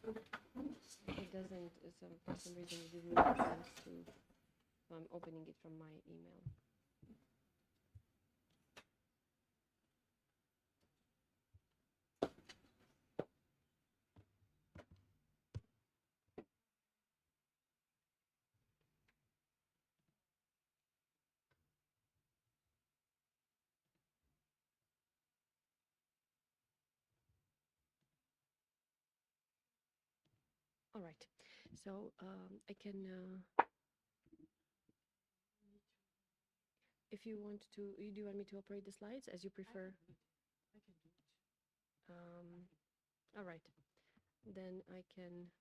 It doesn't, for some reason, it didn't make sense to, so I'm opening it from my email. All right, so I can, if you want to, do you want me to operate the slides as you prefer? I can do it. All right, then I can.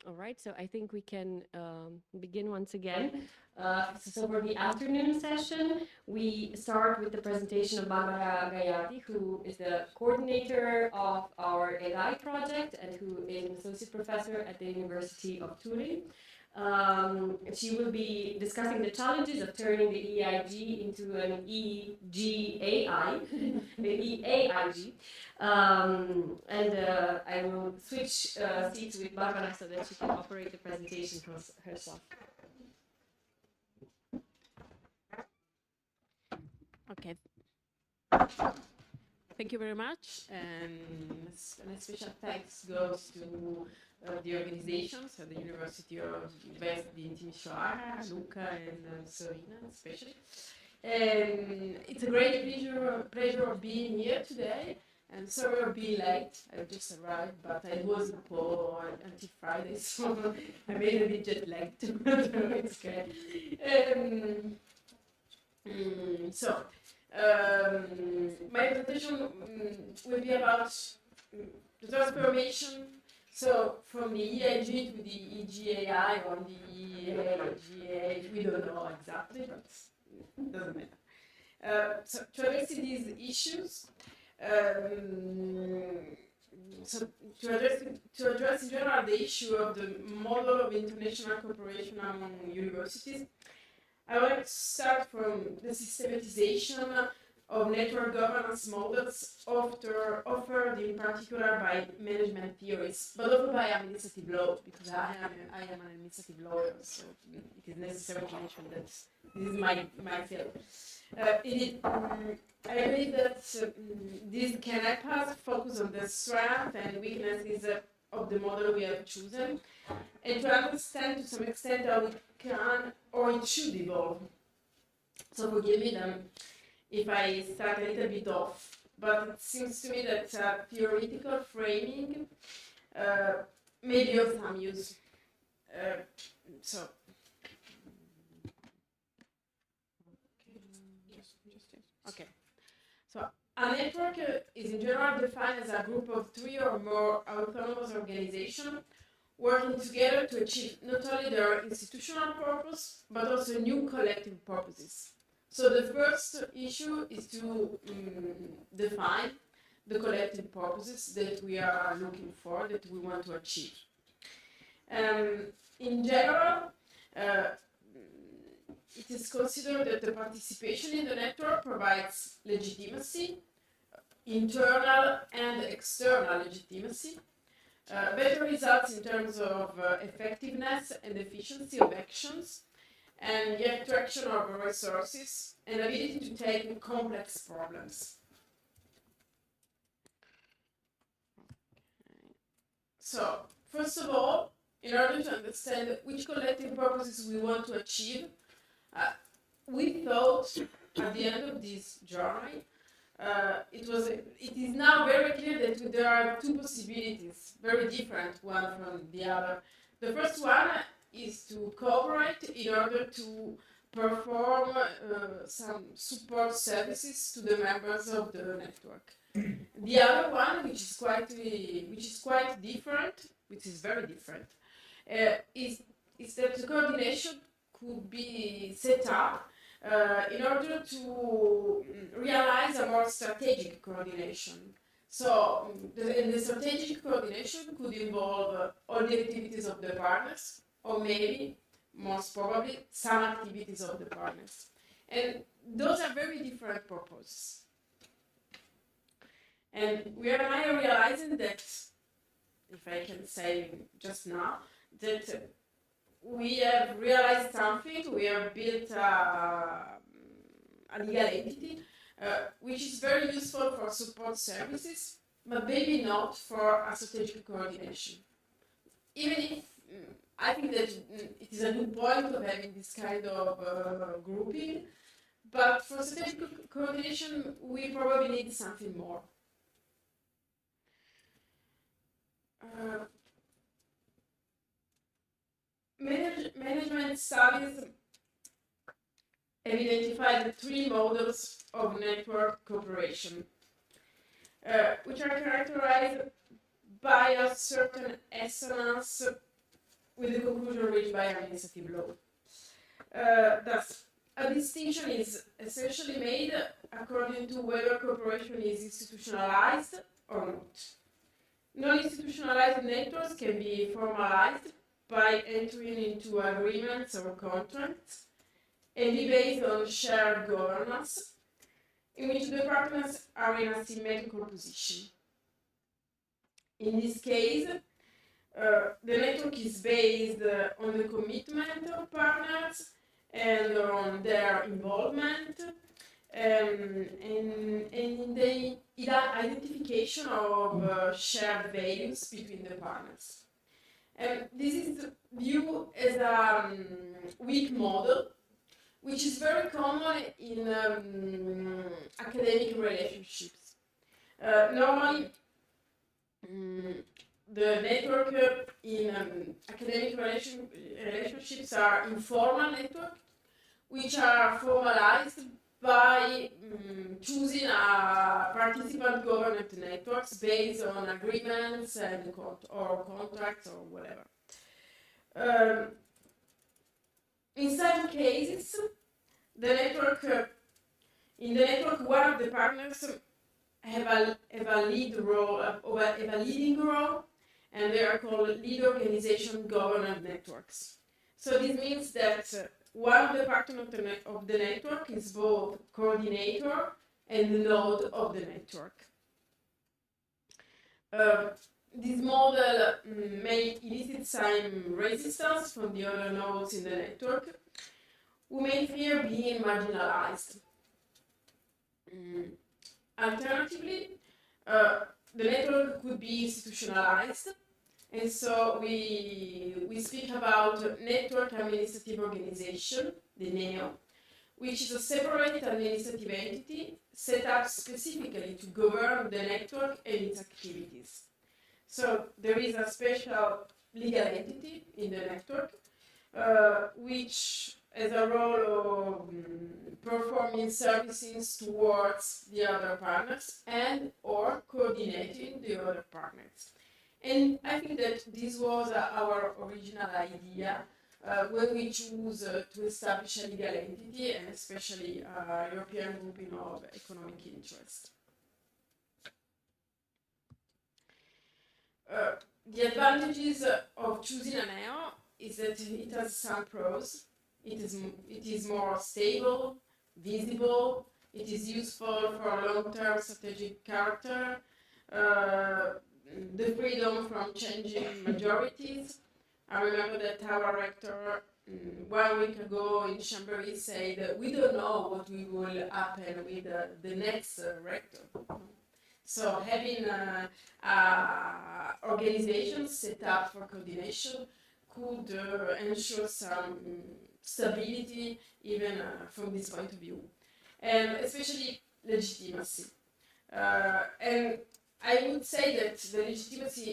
All right, so I think we can begin once again. So for the afternoon session, we start with the presentation of Barbara Gaiati, who is the coordinator of our EGAI project and who is an associate professor at the University of Turin. She will be discussing the challenges of turning the EIG into an EGAI, the EAIG. And I will switch seats with Barbara so that she can operate the presentation herself. Okay. Thank you very much, and a special thanks goes to the organization, so the University of West di Timisoara, Luca and Sorina especially. It's a great pleasure of being here today, and sorry for being late. I just arrived, but I was in Po until Friday, so I made a bit jet lagged. It's okay. My presentation will be about the transformation. So from the EIG to the EGAI or the EAGA, we don't know exactly, but it doesn't matter. So to address these issues, so to address in general the issue of the model of international cooperation among universities, I would like to start from the systematization of network governance models offered in particular by management theories, but also by administrative law, because I am an administrative lawyer, so it is necessary to mention that this is my field. I believe that this can help us focus on the strengths and weaknesses of the model we have chosen, and to understand to some extent how it can or it should evolve. So forgive me then if I start a little bit off, but it seems to me that theoretical framing may be of some use. Okay. So a network is in general defined as a group of 3 or more autonomous organizations working together to achieve not only their institutional purpose, but also new collective purposes. So the first issue is to define the collective purposes that we are looking for, that we want to achieve. In general, it is considered that the participation in the network provides legitimacy, internal and external legitimacy, better results in terms of effectiveness and efficiency of actions, and the attraction of resources and ability to take complex problems. So, first of all, in order to understand which collective purposes we want to achieve, we thought at the end of this journey, it is now very clear that there are two possibilities, very different one from the other. The first one is to cooperate in order to perform some support services to the members of the network. The other one, which is quite different, which is very different, is that the coordination could be set up in order to realize a more strategic coordination. So the strategic coordination could involve all the activities of the partners, or maybe most probably, some activities of the partners. And those are very different purposes. And we are now realizing that, if I can say just now, that we have realized something, we have built a legal entity, which is very useful for support services, but maybe not for a strategic coordination. Even if I think that it is a good point of having this kind of grouping, but for strategic coordination, we probably need something more. Management studies have identified 3 models of network cooperation, which are characterized by a certain assonance with the conclusion reached by administrative law. Thus, a distinction is essentially made according to whether cooperation is institutionalized or not. Non-institutionalized networks can be formalized by entering into agreements or contracts and be based on shared governance, in which the partners are in a symmetrical position. In this case, the network is based on the commitment of partners and on their involvement, and in the identification of shared values between the partners. This is viewed as a weak model, which is very common in academic relationships. Normally, the network in academic relationships are informal networks, which are formalized by choosing a participant government networks based on agreements and or contracts or whatever. In some cases, in the network, one of the partners have a lead role, have a leading role, and they are called lead organization governance networks. So this means that one of the partners of the network is both coordinator and the node of the network. This model may elicit some resistance from the other nodes in the network, who may fear being marginalized. Alternatively, the network could be institutionalized, and so we speak about Network Administrative Organization, the NEO, which is a separate administrative entity set up specifically to govern the network and its activities. So there is a special legal entity in the network, which has a role of performing services towards the other partners and or coordinating the other partners. And I think that this was our original idea when we choose to establish a legal entity, and especially a European grouping of economic interest. The advantages of choosing a NEO is that it has some pros. It is more stable, visible, it is useful for long-term strategic character, the freedom from changing majorities. I remember that our rector 1 week ago in Chambéry said that we don't know what will happen with the next rector. So having organizations set up for coordination could ensure some stability even from this point of view, and especially legitimacy. And I would say that the legitimacy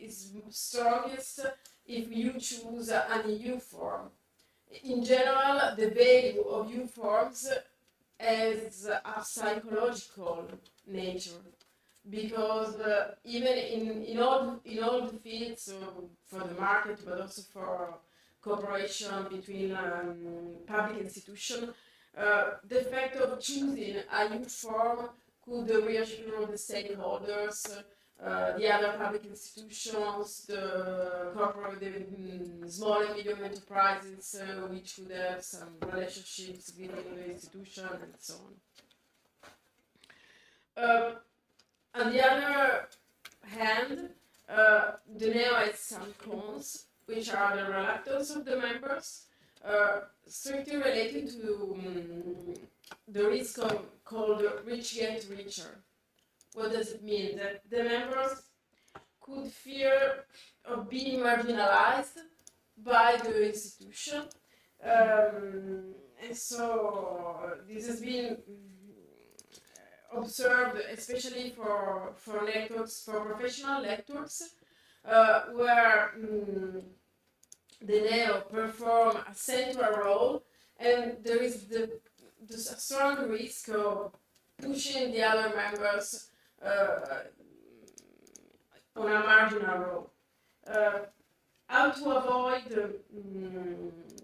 is strongest if you choose an EU form. In general, the value of EU forms has a psychological nature, because even in all the fields for the market, but also for cooperation between public institutions, the fact of choosing a new form could reassure the stakeholders, the other public institutions, the corporate, the small and medium enterprises, which could have some relationships within the institution and so on. On the other hand, the NEO has some cons, which are the reluctance of the members, strictly related to the risk called rich get richer. What does it mean? That the members could fear of being marginalized by the institution. And so this has been observed, especially for lectures, for professional lectures, where the NEO perform a central role, and there is a strong risk of pushing the other members on a marginal role. How to avoid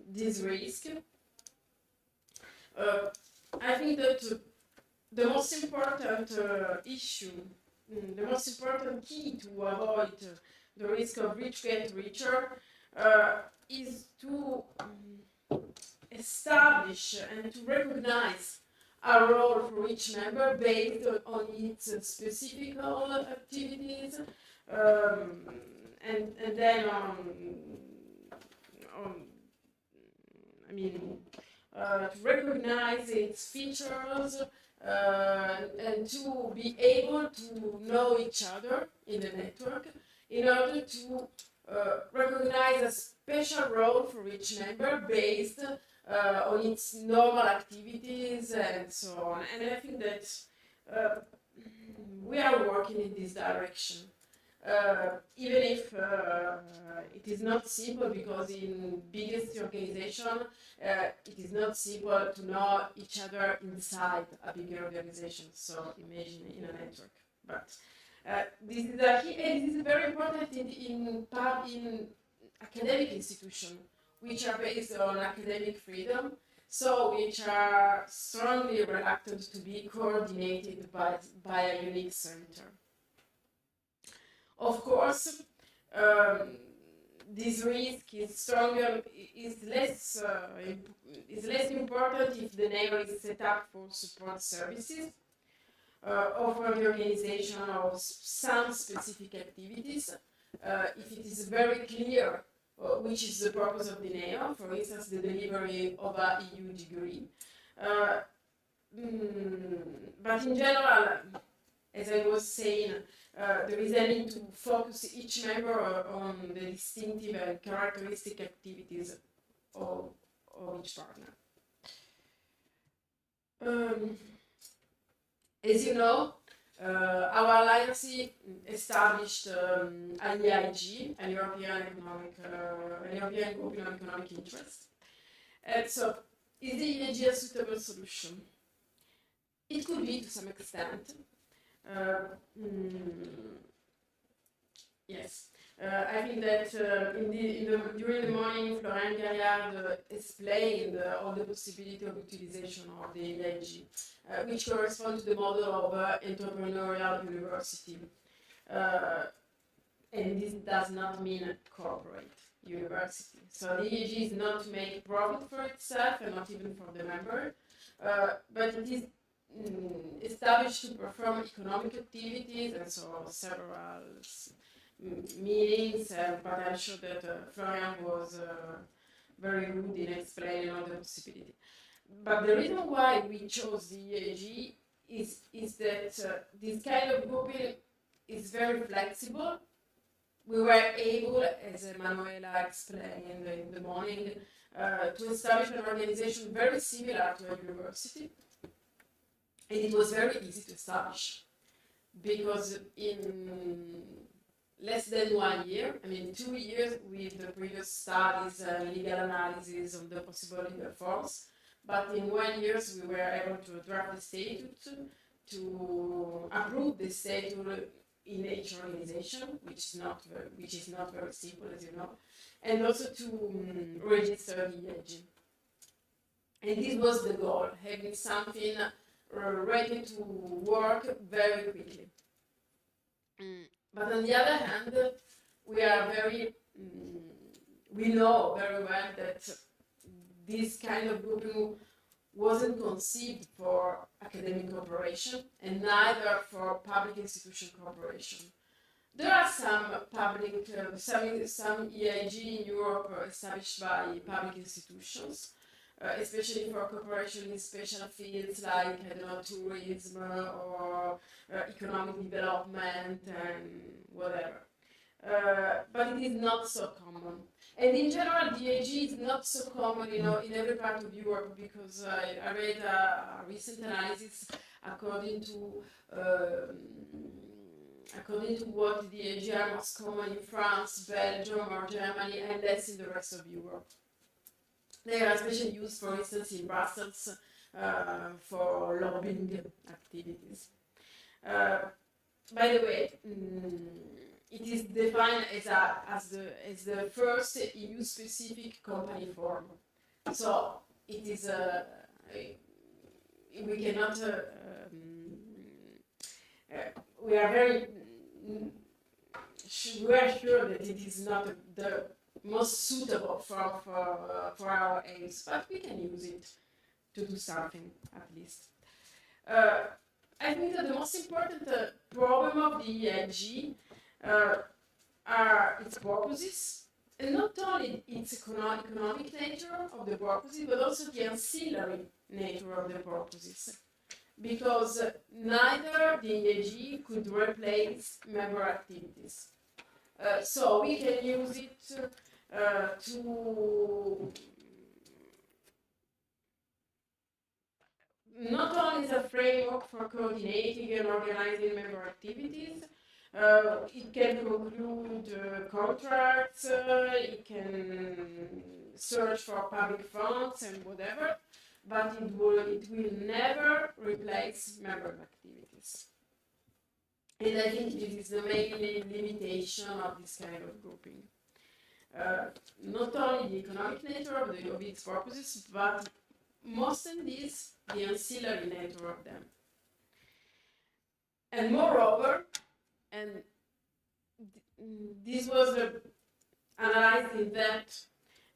this risk? I think that the most important issue, the most important key to avoid the risk of rich get richer is to establish and to recognize a role for each member based on its specific activities, and then to recognize its features, and to be able to know each other in the network in order to recognize a special role for each member based on its normal activities and so on. And I think that we are working in this direction. Even if it is not simple, because in biggest organization it is not simple to know each other inside a bigger organization, so imagine in a network. But this is very important in academic institutions, which are based on academic freedom, so which are strongly reluctant to be coordinated by a unique center. Of course, this risk is stronger, is less important if the NEO is set up for support services, or for the organization of some specific activities. If it is very clear which is the purpose of the NEO, for instance, the delivery of a EU degree. But in general, as I was saying, there is a need to focus each member on the distinctive and characteristic activities of each partner. As you know, our alliance established an EIG, an European Group in Economic Interest. And so, is the EIG a suitable solution? It could be to some extent. Yes. I think that during the morning, Florian Gaillard explained all the possibility of utilization of the EIG, which corresponds to the model of entrepreneurial university. And this does not mean corporate university. So the EIG is not to make profit for itself and not even for the member, but it is established to perform economic activities, and so several meetings, but I'm sure that Florian was very good in explaining all the possibilities. But the reason why we chose the EAG is that this kind of grouping is very flexible. We were able, as Emanuela explained in the morning, to establish an organization very similar to a university. And it was very easy to establish, because in less than 1 year, 2 years with the previous studies and legal analysis of the possible legal forms, but in 1 year we were able to draft the statute, to approve the statute in each organization, which is not very simple, as you know, and also to register the EIG. And this was the goal, having something ready to work very quickly. But on the other hand, we are very, we know very well that this kind of grouping wasn't conceived for academic cooperation and neither for public institution cooperation. There are some public, some EIG in Europe established by public institutions, especially for cooperation in special fields like, I don't know, tourism or economic development and whatever. But it is not so common. And in general, DAG is not so common, in every part of Europe, because I read a recent analysis according to what the DAG are most common in France, Belgium, or Germany, and less in the rest of Europe. They are especially used, for instance, in Brussels for lobbying activities. By the way, it is defined as the first EU-specific company form. So it is we cannot. We are very. We are sure that it is not the most suitable for our aims, but we can use it to do something at least. I think that the most important problem of the EIG are its purposes, and not only its economic nature of the purposes, but also the ancillary nature of the purposes. Because neither the EIG could replace member activities. So we can use it to not only as a framework for coordinating and organizing member activities, it can conclude contracts, it can search for public funds and whatever, but it will never replace member activities. And I think this is the main limitation of this kind of grouping. Not only the economic nature of its purposes, but most in this, the ancillary nature of them. And moreover, and this was analyzed in that,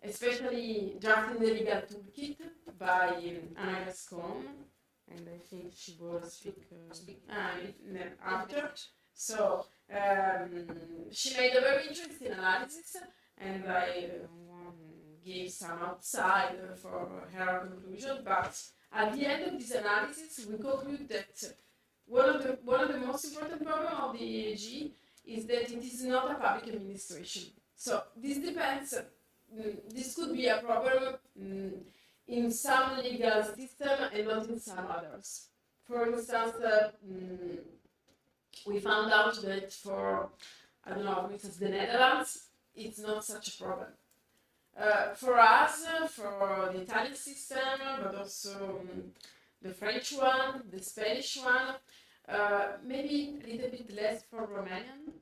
especially drafting the legal toolkit by Anna Gascon, and I think she will speak after. So she made a very interesting analysis, and I gave some outside for her conclusion. But at the end of this analysis, we conclude that one of the most important problems of the EAG is that it is not a public administration. So this depends. This could be a problem in some legal system and not in some others. For instance, we found out that for, I don't know, for instance, the Netherlands, it's not such a problem. For us, for the Italian system, but also the French one, the Spanish one, maybe a little bit less for Romanian.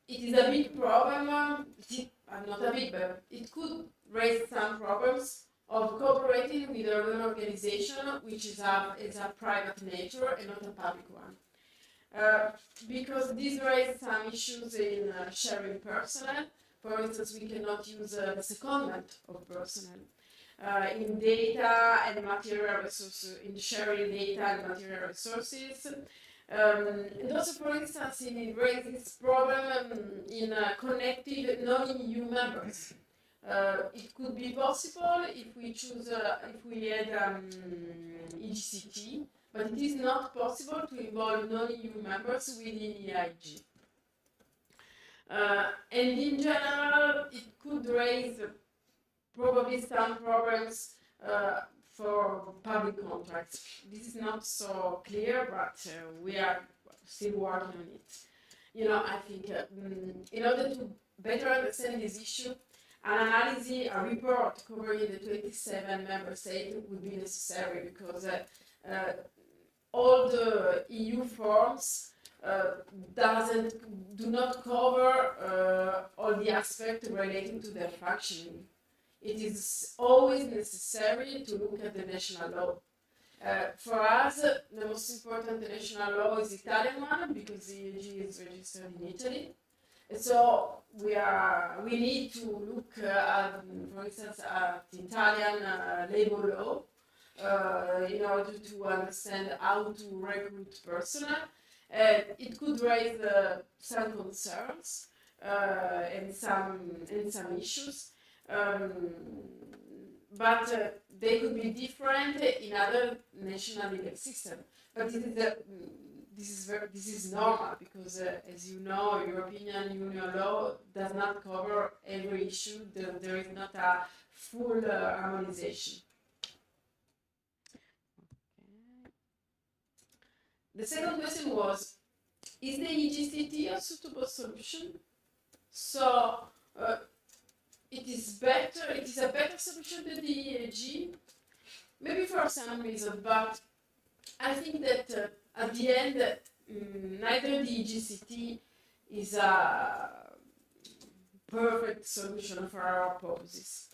It is a big problem, not a big, but it could raise some problems of cooperating with an organization which is a private nature and not a public one. Because this raises some issues in sharing personnel. For instance, we cannot use the secondment of personnel in data and material resources, in sharing data and material resources. And also, for instance, it raises problem in connecting non-EU members. It could be possible if we choose, if we had EGCT, but it is not possible to involve non-EU members within EIG. And in general, it could raise probably some problems for public contracts. This is not so clear, but we are still working on it. I think in order to better understand this issue, an analysis, a report covering the 27 member states would be necessary because all the EU forms do not cover all the aspects relating to their functioning. It is always necessary to look at the national law. For us, the most important national law is Italian one because the EG is registered in Italy. So we need to look at, for instance, at Italian labor law in order to understand how to recruit personnel. It could raise some concerns and some issues, but they could be different in other national legal systems. But this is normal because, as you know, European Union law does not cover every issue. There is not a full harmonization. Okay. The second question was, is the EGCT a suitable solution? So it is a better solution than the EAG, maybe for some reason, but I think that at the end, neither the EGCT is a perfect solution for our purposes.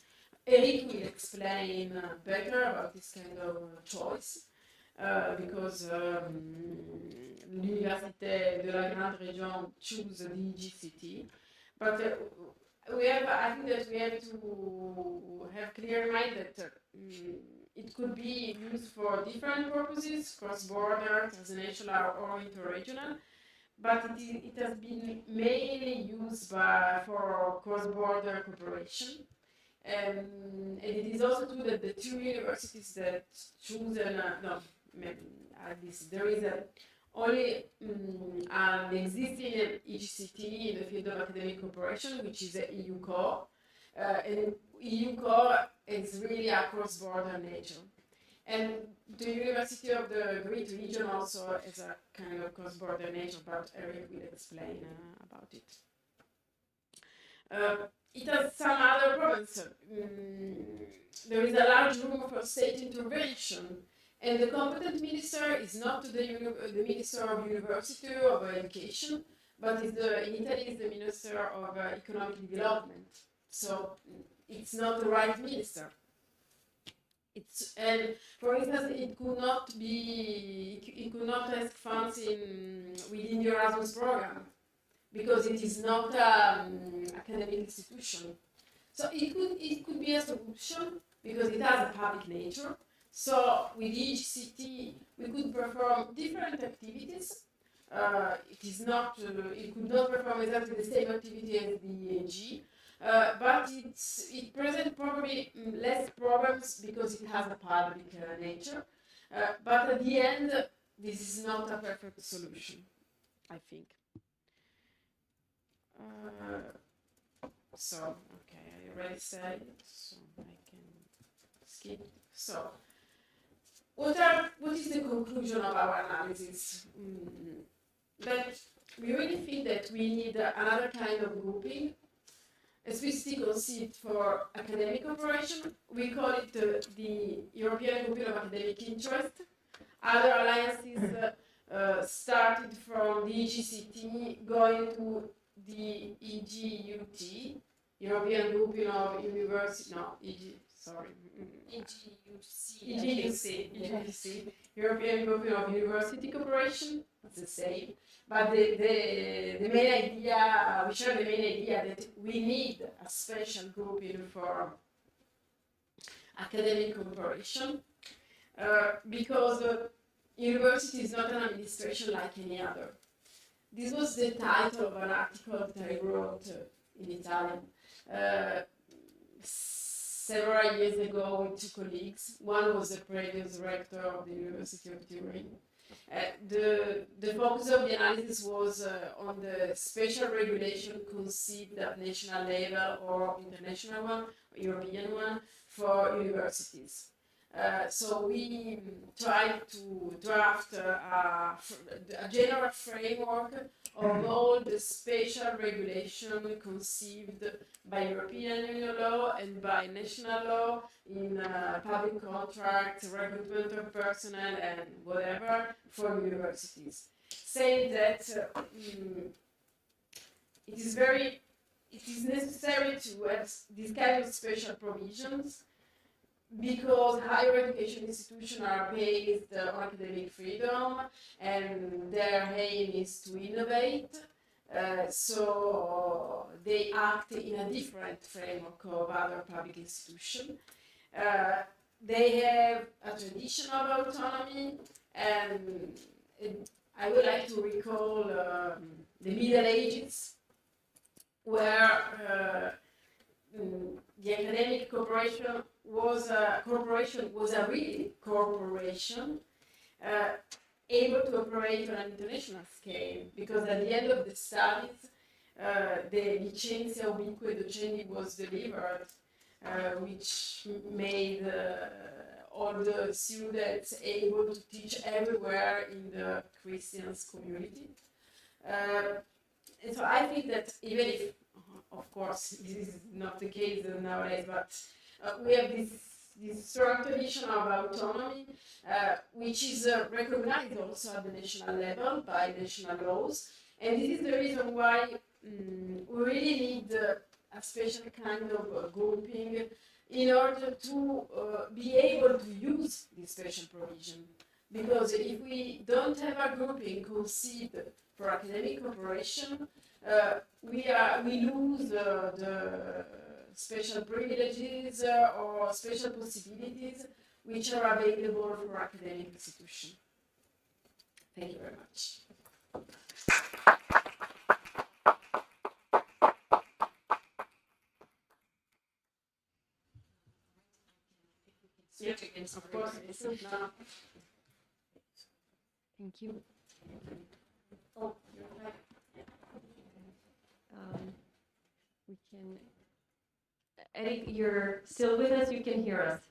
Eric will explain better about this kind of choice because l'Université de la Grande Région choose the EGCT, but I think that we have to have clear in mind that it could be used for different purposes, cross-border, transnational, or interregional, but it has been mainly used for cross-border cooperation. And it is also true that the two universities that choose there is only an existing EGCT in the field of academic cooperation, which is the EU core. And EU core is really a cross-border nature. And the University of the Great Region also has a kind of cross-border nature, but Eric will explain about it. It has some other problems. There is a large room for state intervention, and the competent minister is not the Minister of University or of Education, but in Italy is the Minister of Economic Development. So it's not the right minister. And for instance, it could not ask funds within the Erasmus program because it is not an academic institution. So it could be a solution because it has a public nature. So with each city, we could perform different activities. It could not perform exactly the same activity as the ENG, but it presents probably less problems because it has a public nature. But at the end, this is not a perfect solution, I think. Okay, I already said it, so I can skip. So, what is the conclusion of our analysis? That we really think that we need another kind of grouping, a specific concept for academic cooperation. We call it the European Grouping of Academic Interest. Other alliances started from the EGCT, going to the EGUT, European Grouping of University, no, EGUC, European Grouping of University Cooperation, it's the same. But the main idea, we share the main idea that we need a special grouping for academic cooperation because university is not an administration like any other. This was the title of an article that I wrote in Italian several years ago with two colleagues. One was the previous rector of the University of Turin. The focus of the analysis was on the special regulation conceived at national level or international one, European one, for universities. So we tried to draft a general framework of all the special regulation conceived by European Union law and by national law in public contracts, recruitment of personnel and whatever for universities. Saying that it is necessary to have these kind of special provisions because higher education institutions are based on academic freedom and their aim is to innovate. So they act in a different framework of other public institutions. They have a tradition of autonomy, and I would like to recall the Middle Ages, where the academic corporation was a really corporation, able to operate on an international scale, because at the end of the studies, the Licenza Ubique Docenti was delivered, which made all the students able to teach everywhere in the Christians community. And so I think that even if, of course, this is not the case nowadays, but we have this strong tradition of autonomy, which is recognized also at the national level by national laws. And this is the reason why we really need a special kind of grouping in order to be able to use this special provision. Because if we don't have a grouping conceived for academic cooperation, we lose the special privileges or special possibilities which are available for academic institutions. Thank you very much. Yes, of course. No. Thank you. Oh, we can. Eric, you're still with us. You can hear us.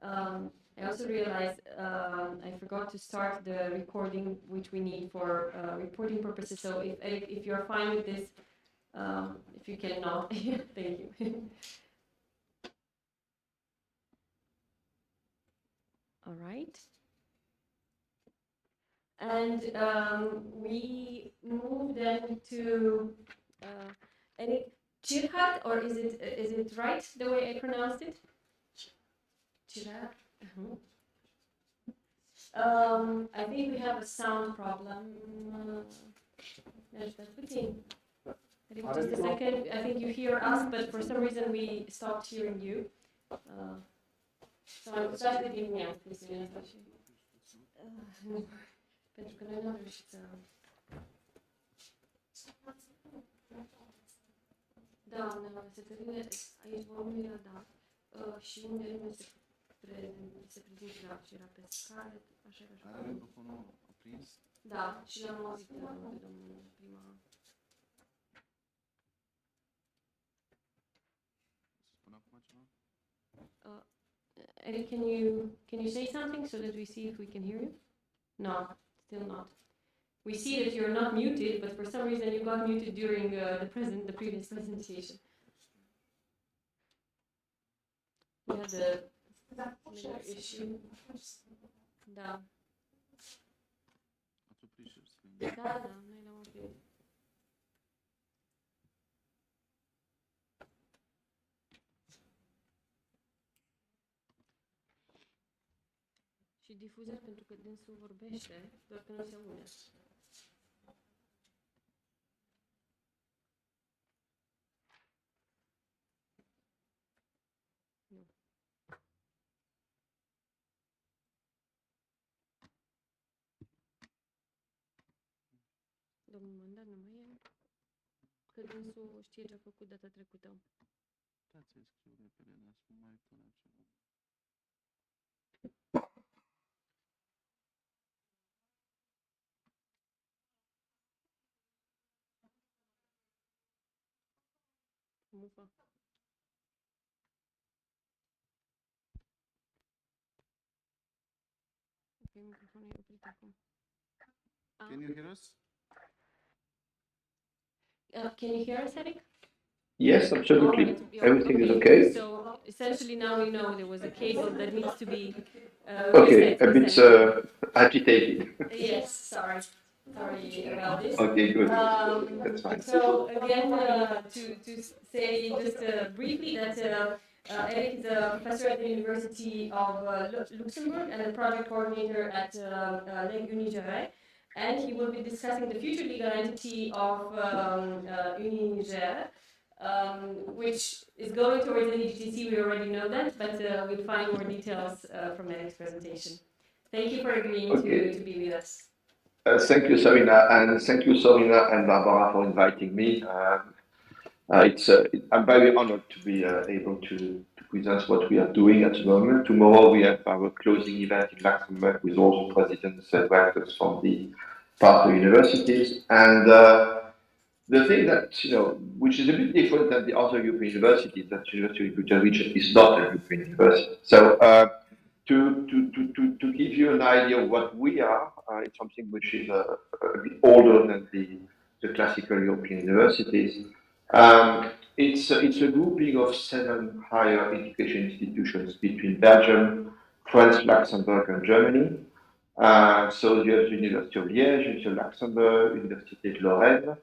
I also realized I forgot to start the recording, which we need for reporting purposes. So, Eric, if you're fine with this, if you cannot, thank you. All right. And we move then to Eric Chirhat, or is it right the way I pronounced it? Chirhat. I think we have a sound problem. Just a second. I think you hear us, but for some reason we stopped hearing you. So I'm slightly giving out this. Pentru că noi nu am reușit să... Da, setările, aici volumul era dat și unde nu se prezintă, da, și era pe scară, așa era. Are microfonul aprins? Da, și l-am auzit de domnul prima... Să spun acum ceva? Eric, can you say something so that we see if we can hear you? No, still not. We see that you're not muted, but for some reason you got muted during the previous presentation. We had the similar issue. Da. Da, noi l-am oprit. Și difuzat pentru că dânsul vorbește, doar că nu se aude. Nu. Domnul Mandar nu mai e, că dânsul știe ce a făcut data trecută. Da, ți-ai scriu repede, dar să nu mai pune ceva. Mufa. Ok, microfonul e oprit acum. Can you hear us? Can you hear us, Eric? Yes, absolutely. Everything is okay. So essentially now we know there was a cable that needs to be Okay, a bit agitated. Yes, sorry. Sorry about this. Okay, good. That's fine. So again, to say just briefly that Eric is a professor at the University of Luxembourg and a project coordinator at UNITA, and he will be discussing the future legal entity of UNITA, which is going towards the EGTC. We already know that, but we'll find more details from Eric's presentation. Thank you for agreeing to be with us. Thank you, Sabina, and thank you, Sabina and Barbara, for inviting me. I'm very honored to be able to present what we are doing at the moment. Tomorrow we have our closing event in Luxembourg with all the presidents and rectors from the partner universities. And the thing that, which is a bit different than the other European universities, that University of Utah region is not a European university. So to give you an idea of what we are, it's something which is a bit older than the classical European universities. It's a grouping of 7 higher education institutions between Belgium, France, Luxembourg, and Germany. So you have the University of Liège, University of Luxembourg, Université de Lorraine,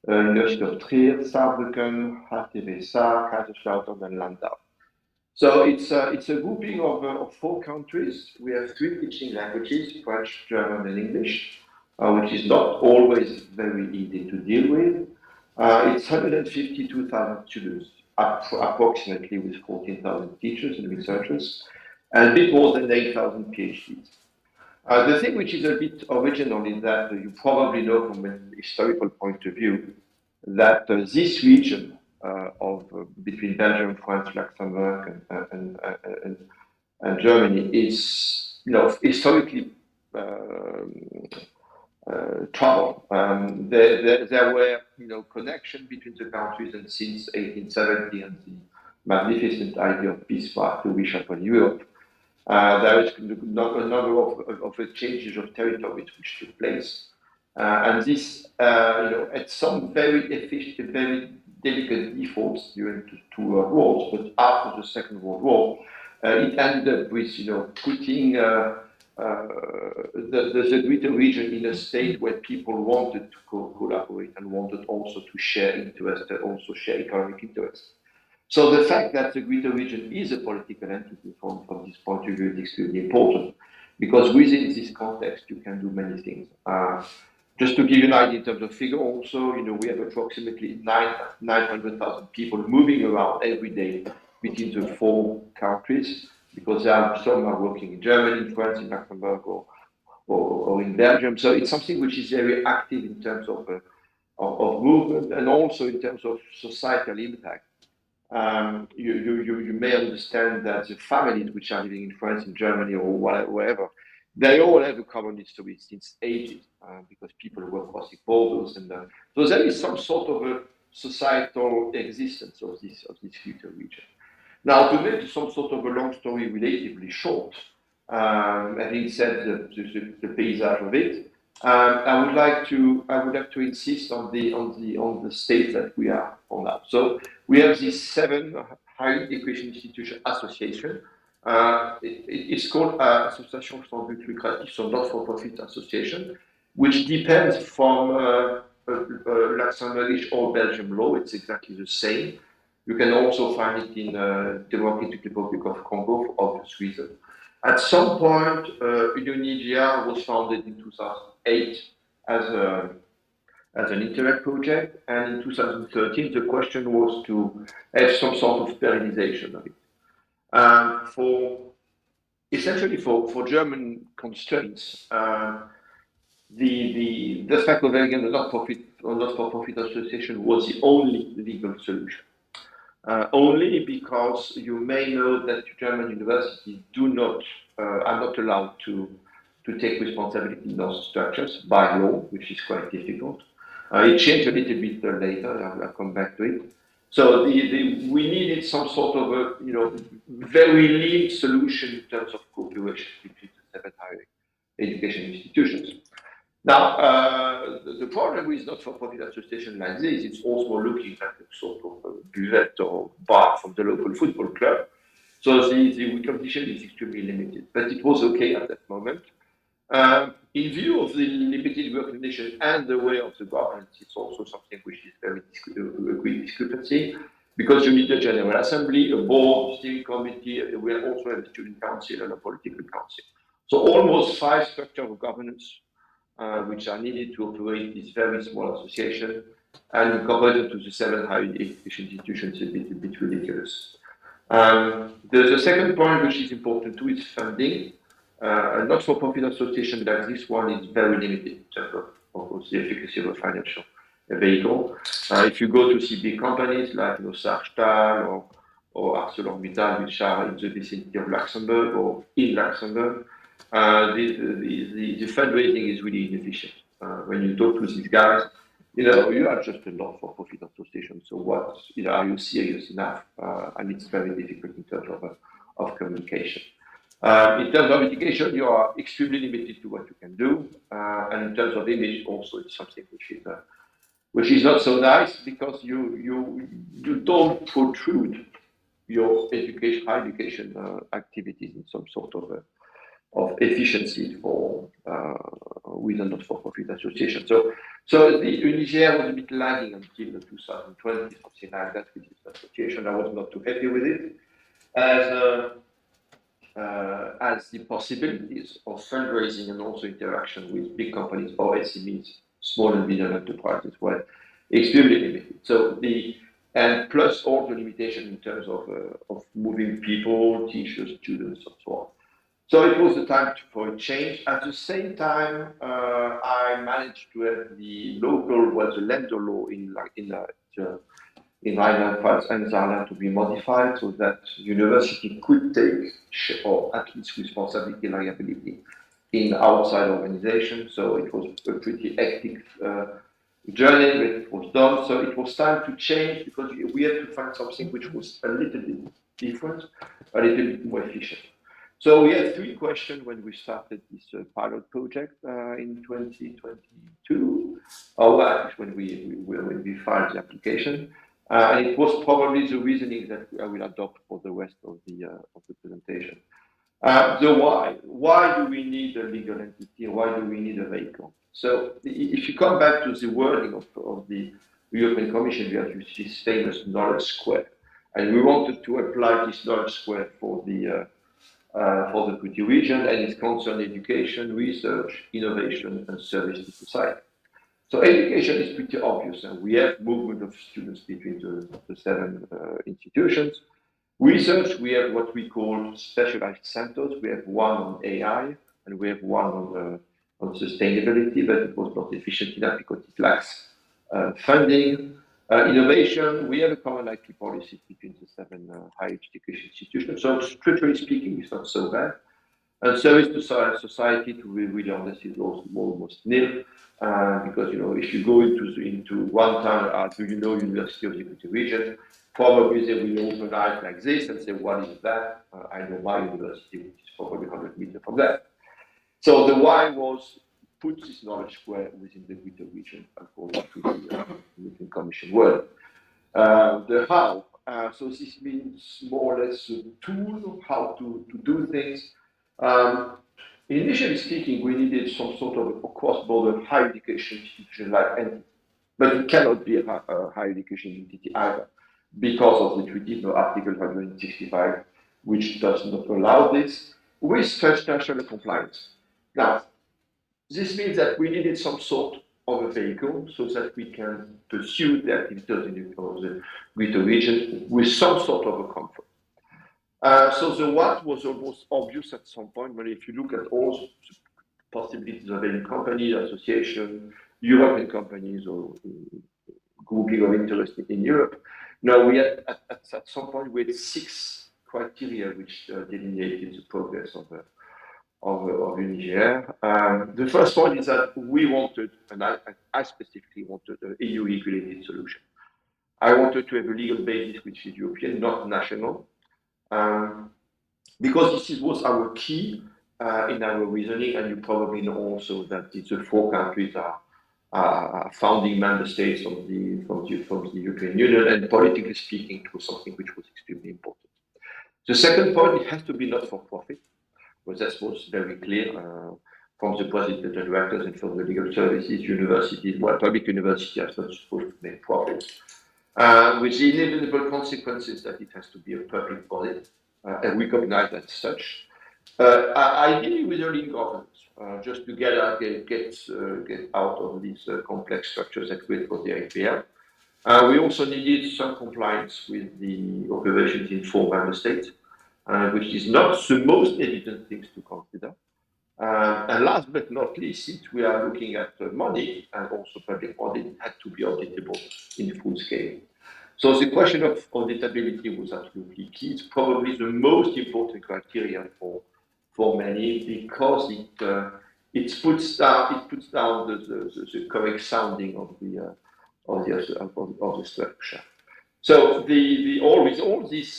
University of Trier, Saarbrücken, HTW, Kaiserslautern, and Landau. So it's a grouping of 4 countries. We have 3 teaching languages, French, German, and English, which is not always very easy to deal with. It's 152,000 students, approximately, with 14,000 teachers and researchers, and a bit more than 8,000 PhDs. The thing which is a bit original is that you probably know from a historical point of view that this region between Belgium, France, Luxembourg, and Germany is, historically trouble. There were, connection between the countries, and since 1870 and the magnificent idea of Bismarck to reshuffle Europe, there is a number of changes of territories which took place. And this, at some very efficient, very delicate defaults during the 2 World Wars, but after the Second World War, it ended up with, putting the greater region in a state where people wanted to collaborate and wanted also to share interest and also share economic interest. So the fact that the greater region is a political entity from this point of view is extremely important, because within this context you can do many things. Just to give you an idea in terms of figure also, we have approximately 900,000 people moving around every day between the 4 countries, because some are working in Germany, in France, in Luxembourg, or in Belgium. So it's something which is very active in terms of movement, and also in terms of societal impact. You may understand that the families which are living in France, in Germany, or wherever, they all have a common history since ages, because people were crossing borders, and so there is some sort of a societal existence of this future region. Now, to make some sort of a long story relatively short, having said the paysage of it, I would like to insist on the state that we are on now. So we have these 7 higher education institution association. It's called Association sans but lucratif, so not-for-profit association, which depends from Luxembourgish or Belgian law. It's exactly the same. You can also find it in Democratic Republic of Congo for obvious reasons. At some point, UNITA was founded in 2008 as an Interreg project, and in 2013 the question was to have some sort of periodization of it. Essentially for German constraints, the fact of having a not-for-profit association was the only legal solution. Only because you may know that German universities are not allowed to take responsibility in those structures by law, which is quite difficult. It changed a little bit later. I'll come back to it. So we needed some sort of a very lean solution in terms of cooperation between the 7 higher education institutions. Now, the problem with not-for-profit association like this, it's also looking like a sort of a buvette or bar from the local football club. So the competition is extremely limited, but it was okay at that moment. In view of the limited recognition and the way of the governance, it's also something which is very a great discrepancy, because you need a General Assembly, a board, steering committee, we also have a student council and a political council. So almost 5 structures of governance which are needed to operate this very small association, and compared to the 7 higher education institutions, it's a bit ridiculous. The second point, which is important too, is funding. A not-for-profit association like this one is very limited in terms of the efficacy of a financial vehicle. If you go to see big companies like Sartal or ArcelorMittal, which are in the vicinity of Luxembourg or in Luxembourg, the fundraising is really inefficient. When you talk to these guys, you are just a not-for-profit association. So what, are you serious enough? And it's very difficult in terms of communication. In terms of education, you are extremely limited to what you can do. And in terms of image, also, it's something which is not so nice, because you don't protrude your high education activities in some sort of efficiency for with a not-for-profit association. So the UNITA was a bit lagging until 2020, something like that, with this association. I was not too happy with it, as the possibilities of fundraising and also interaction with big companies or SMEs, small and medium enterprises, were extremely limited. So and plus all the limitation in terms of moving people, teachers, students, and so on. So it was the time for a change. At the same time, I managed to have the lender law in Rhineland-Pfalz and Saarland to be modified, so that university could take, or at least responsibility liability, in outside organizations. So it was a pretty hectic journey, but it was done. So it was time to change, because we had to find something which was a little bit different, a little bit more efficient. So we had 3 questions when we started this pilot project in 2022, or at least when we filed the application. And it was probably the reasoning that I will adopt for the rest of the presentation. The why. Why do we need a legal entity? Why do we need a vehicle? So if you come back to the wording of the European Commission, we have this famous knowledge square. And we wanted to apply this knowledge square for the Pretty region, and it concerns education, research, innovation, and service to society. So education is pretty obvious, and we have movement of students between the 7 institutions. Research, we have what we call specialized centers. We have one on AI, and we have one on sustainability, but it was not efficient enough because it lacks funding. Innovation, we have a common IP policy between the 7 higher education institutions. So structurally speaking, it's not so bad. And service to society, to be really honest, is also almost nil. Because if you go into one town, do you know University of the Pretty region? Probably they will open eyes like this and say, what is that? I know my university, which is probably 100 meters from that. So the why was put this knowledge square within the Greater region, according to the European Commission word. The how, so this means more or less a tool how to do things. Initially speaking, we needed some sort of a cross-border higher education institution-like entity, but it cannot be a higher education entity either, because of the treaty, Article 165, which does not allow this, with transnational compliance. Now, this means that we needed some sort of a vehicle so that we can pursue the activities in the Greater region with some sort of a comfort. So the what was almost obvious at some point, but if you look at all the possibilities of any company, association, European companies, or grouping of interest in Europe, now we had at some point we had 6 criteria which delineated the progress of UNIGR. The first one is that we wanted, and I specifically wanted, an EU regulated solution. I wanted to have a legal basis which is European, not national, because this was our key in our reasoning, and you probably know also that the 4 countries are founding member states from the European Union, and politically speaking, it was something which was extremely important. The second point, it has to be not for profit. Well, that was very clear from the president and directors and from the legal services, universities, well, public university are not supposed to make profits, with the inevitable consequences that it has to be a public body and recognized as such. Ideally with a lean governance, just to get out of these complex structures that wait for the IPL. We also needed some compliance with the operations in 4 member states, which is not the most evident things to consider. And last but not least, since we are looking at money and also public audit, it had to be auditable in full scale. So the question of auditability was absolutely key. It's probably the most important criteria for many, because it puts down the correct sounding of the structure. So with all these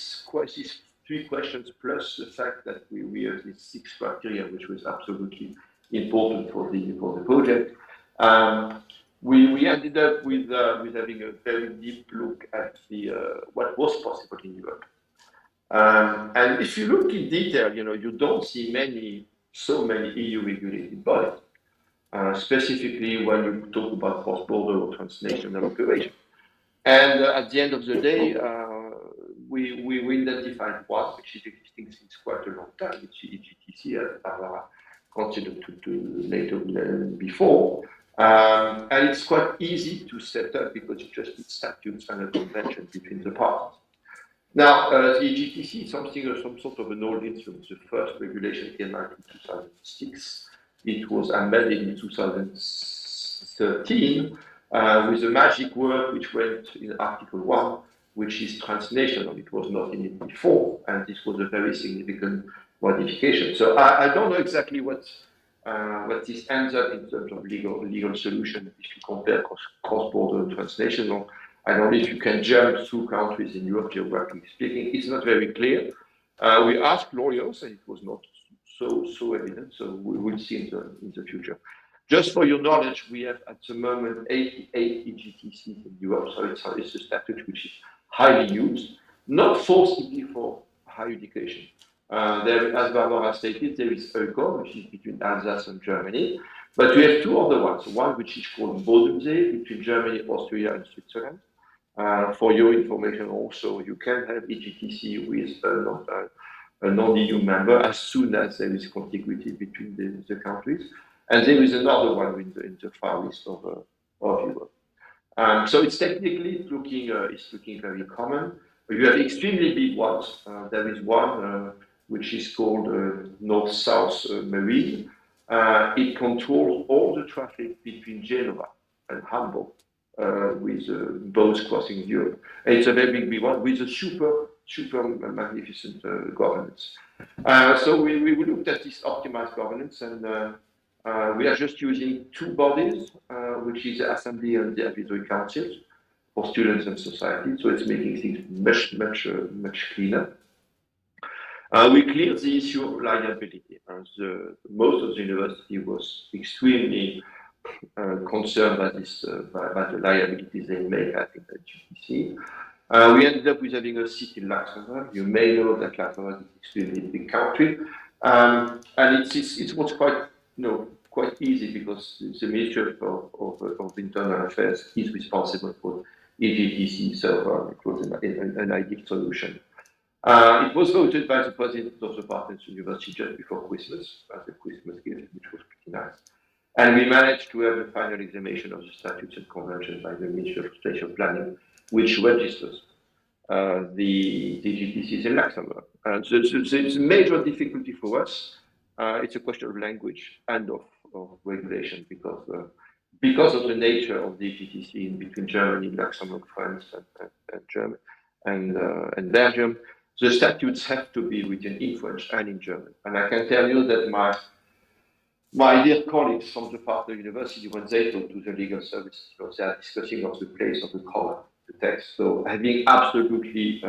3 questions plus the fact that we have these 6 criteria, which was absolutely important for the project, we ended up with having a very deep look at what was possible in Europe. And if you look in detail, you don't see so many EU regulated bodies, specifically when you talk about cross-border or transnational operation. And at the end of the day, we identified one which is existing since quite a long time, which is EGTC, as Barbara considered to do later before. And it's quite easy to set up because you just need statutes and a convention between the parties. Now, the EGTC is some sort of an old instrument. The first regulation came out in 2006. It was amended in 2013 with a magic word which went in Article 1, which is transnational. It was not in it before, and this was a very significant modification. So I don't know exactly what this ends up in terms of legal solution if you compare cross-border and transnational. I don't know if you can jump through countries in Europe, geographically speaking. It's not very clear. We asked lawyers, and it was not so evident. So we will see in the future. Just for your knowledge, we have at the moment 88 EGTCs in Europe. So it's a statute which is highly used, not forcibly for higher education. As Barbara stated, there is EGAI, which is between Alsace and Germany. But we have 2 other ones. One which is called Bodensee, between Germany, Austria, and Switzerland. For your information also, you can have EGTC with a non-EU member as soon as there is contiguity between the countries. And there is another one in the far east of Europe. So it's technically looking very common. But you have extremely big ones. There is one which is called North-South Marine. It controls all the traffic between Genova and Hamburg, with boats crossing Europe. And it's a very big one with a super magnificent governance. So we looked at this optimized governance, and we are just using 2 bodies, which is the Assembly and the Advisory Councils for students and society. So it's making things much cleaner. We cleared the issue of liability. Most of the university was extremely concerned by the liabilities they make, I think, at GTC. We ended up with having a seat in Luxembourg. You may know that Luxembourg is extremely big country, and it was quite easy because the Ministry of Internal Affairs is responsible for EGTC, so it was an ideal solution. It was voted by the president of the Partners University just before Christmas, as a Christmas gift, which was pretty nice. And we managed to have the final examination of the statutes and convention by the Ministry of Spatial Planning, which registers the GTCs in Luxembourg. And so it's a major difficulty for us. It's a question of language and of regulation because of the nature of the GTC in between Germany, Luxembourg, France, and Germany and Belgium. The statutes have to be written in French and in German. And I can tell you that my dear colleagues from the partner university, when they talk to the legal services, they are discussing of the place of the color, the text. So having absolutely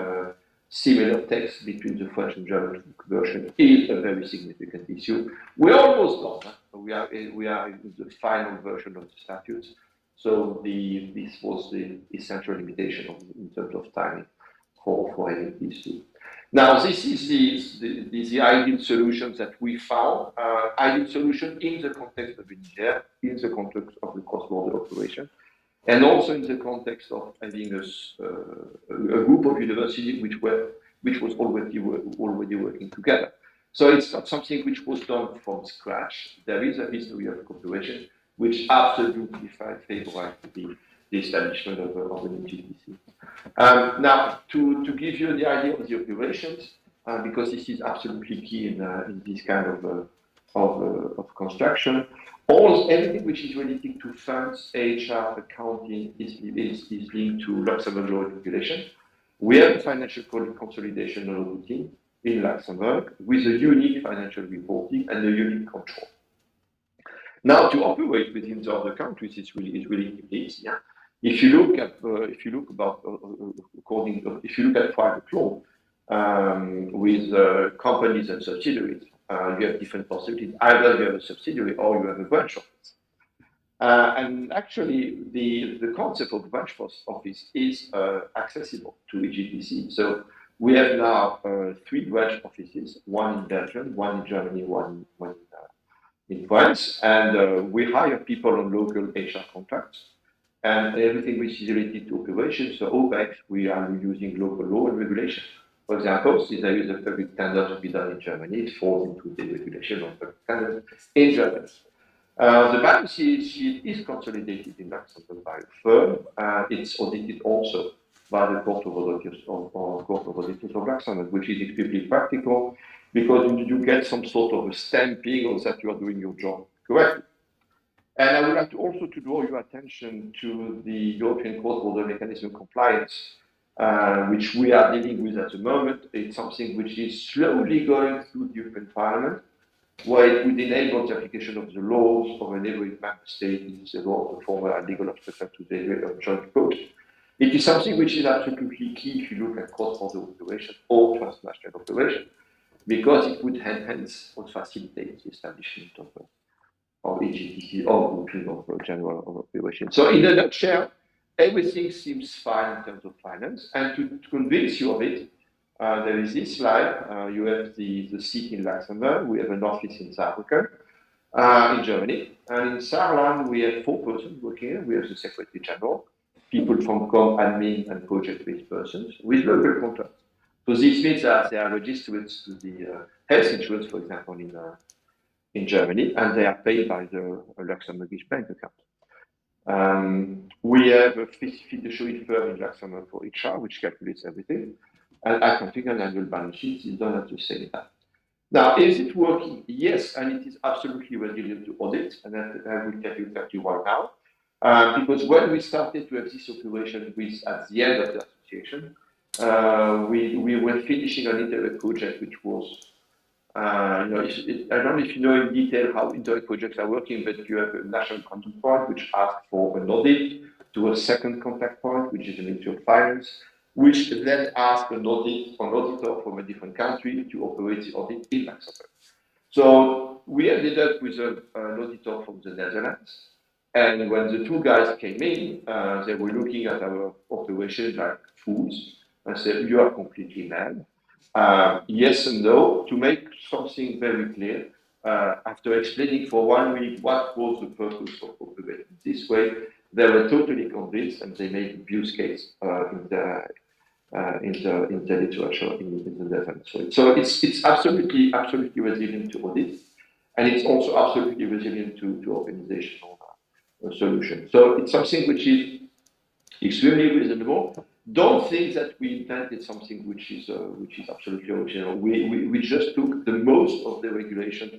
similar text between the French and German version is a very significant issue. We're almost done. We are in the final version of the statutes. So this was the essential limitation in terms of timing for having these two. Now, this is the ideal solutions that we found. Ideal solution in the context of Niger, in the context of the cross-border operation, and also in the context of having a group of universities which was already working together. So it's not something which was done from scratch. There is a history of cooperation which absolutely favorized the establishment of an EGTC. Now, to give you the idea of the operations, because this is absolutely key in this kind of construction, everything which is related to funds, HR, accounting is linked to Luxembourg law and regulation. We have a financial consolidation and auditing in Luxembourg with a unique financial reporting and a unique control. Now, to operate within the other countries, it's really easy. Yeah? If you look at private law with companies and subsidiaries, you have different possibilities. Either you have a subsidiary or you have a branch office. And actually, the concept of branch office is accessible to EGTC. So we have now 3 branch offices: one in Belgium, one in Germany, one in France, and we hire people on local HR contracts. And everything which is related to operations, so OPEX, we are using local law and regulation. For example, since there is a public tender to be done in Germany, it falls into the regulation of public tenders in Germany. The balance sheet is consolidated in Luxembourg by a firm. It's audited also by the Court of Auditors of Luxembourg, which is extremely practical because you get some sort of a stamping of that you are doing your job correctly. And I would like to also draw your attention to the European cross-border mechanism compliance, which we are dealing with at the moment. It's something which is slowly going through the European Parliament, where it would enable the application of the laws of an every member state in the law of the former legal obstacle to the joint approach. It is something which is absolutely key if you look at cross-border operation or transnational operation, because it would enhance or facilitate the establishment of EGTC or grouping of general operation. So in a nutshell, everything seems fine in terms of finance. And to convince you of it, there is this slide. You have the seat in Luxembourg. We have an office in Saarbrücken, in Germany. And in Saarland, we have 4 persons working here. We have the Secretary General, people from COM, admin, and project-based persons with local contracts. So this means that they are registered to the health insurance, for example, in Germany, and they are paid by the Luxembourgish bank account. We have a fiduciary firm in Luxembourg for HR, which calculates everything, and accounting and annual balance sheets is done at the same time. Now, is it working? Yes, and it is absolutely resilient to audit, and I will tell you exactly why now. Because when we started to have this operation at the end of the association, we were finishing an Interreg project, which was I don't know if you know in detail how Interreg projects are working, but you have a national contact point which asks for an audit to a second contact point, which is the Ministry of Finance, which then asks an auditor from a different country to operate the audit in Luxembourg. So we ended up with an auditor from the Netherlands, and when the 2 guys came in, they were looking at our operation like fools and said, "You are completely mad." Yes and no, to make something very clear, after explaining for 1 week what was the purpose of operating this way, they were totally convinced and they made abuse case in the literature in the Netherlands. So it's absolutely resilient to audit, and it's also absolutely resilient to organizational solution. So it's something which is extremely reasonable. Don't think that we invented something which is absolutely original. We just took the most of the regulation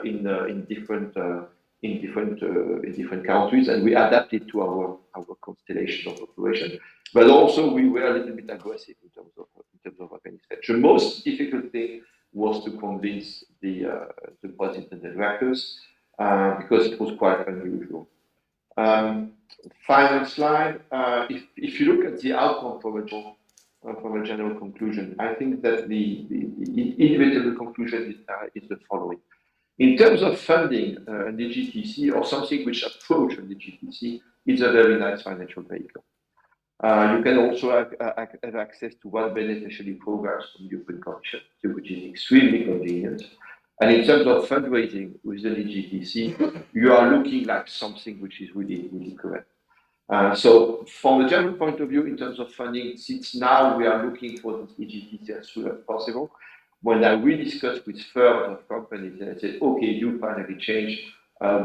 in different countries, and we adapted to our constellation of operation. But also we were a little bit aggressive in terms of organization. The most difficult thing was to convince the president and the directors because it was quite unusual. Final slide. If you look at the outcome from a general conclusion, I think that the inevitable conclusion is the following. In terms of funding an EGTC or something which approach an EGTC, it's a very nice financial vehicle. You can also have access to one beneficiary programs from European Commission, which is extremely convenient. And in terms of fundraising with the EGTC, you are looking like something which is really, really correct. So from a German point of view, in terms of funding, since now we are looking for this EGTC as soon as possible, when I discussed with firms of companies, and I said, okay, you finally change,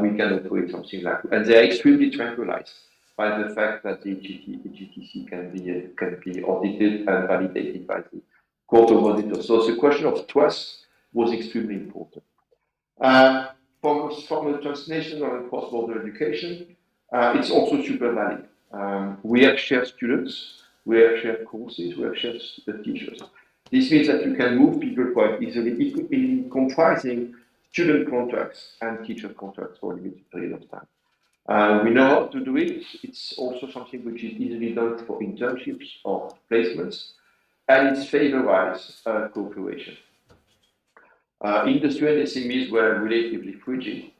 we can operate something like that. And they're extremely tranquilized by the fact that the EGTC can be audited and validated by the Court of Auditors. So the question of trust was extremely important. From a transnational and cross-border education, it's also super valid. We have shared students, we have shared courses, we have shared teachers. This means that you can move people quite easily in comprising student contracts and teacher contracts for a limited period of time. We know how to do it. It's also something which is easily done for internships or placements, and it's favorized cooperation. Industry and SMEs were relatively frigid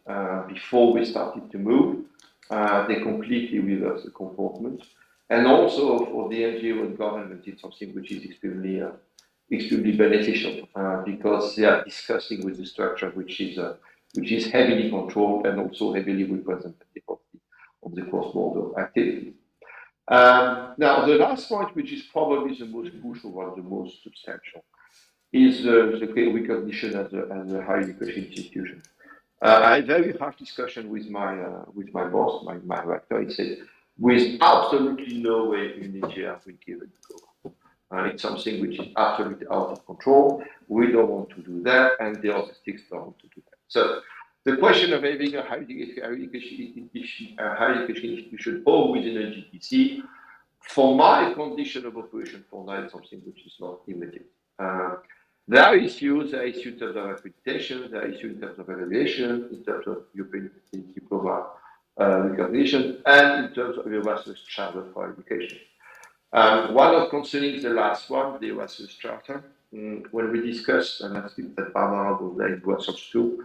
before we started to move. They completely reversed the comportment. And also for the NGO and government, it's something which is extremely beneficial because they are discussing with the structure which is heavily controlled and also heavily representative of the cross-border activity. Now, the last point, which is probably the most crucial one, the most substantial, is the recognition as a higher education institution. I had a very hard discussion with my boss, my rector. He said, with absolutely no way UNITA will give it go. It's something which is absolutely out of control. We don't want to do that, and the other six don't want to do that. So the question of having a higher education institution or within a GTC, for my condition of operation for now, is something which is not immediate. There are issues in terms of accreditation, there are issues in terms of evaluation, in terms of European diploma recognition, and in terms of Erasmus Charter for education. One of concerning the last one, the Erasmus Charter, when we discussed, and I think that Barbara was there in Brussels too,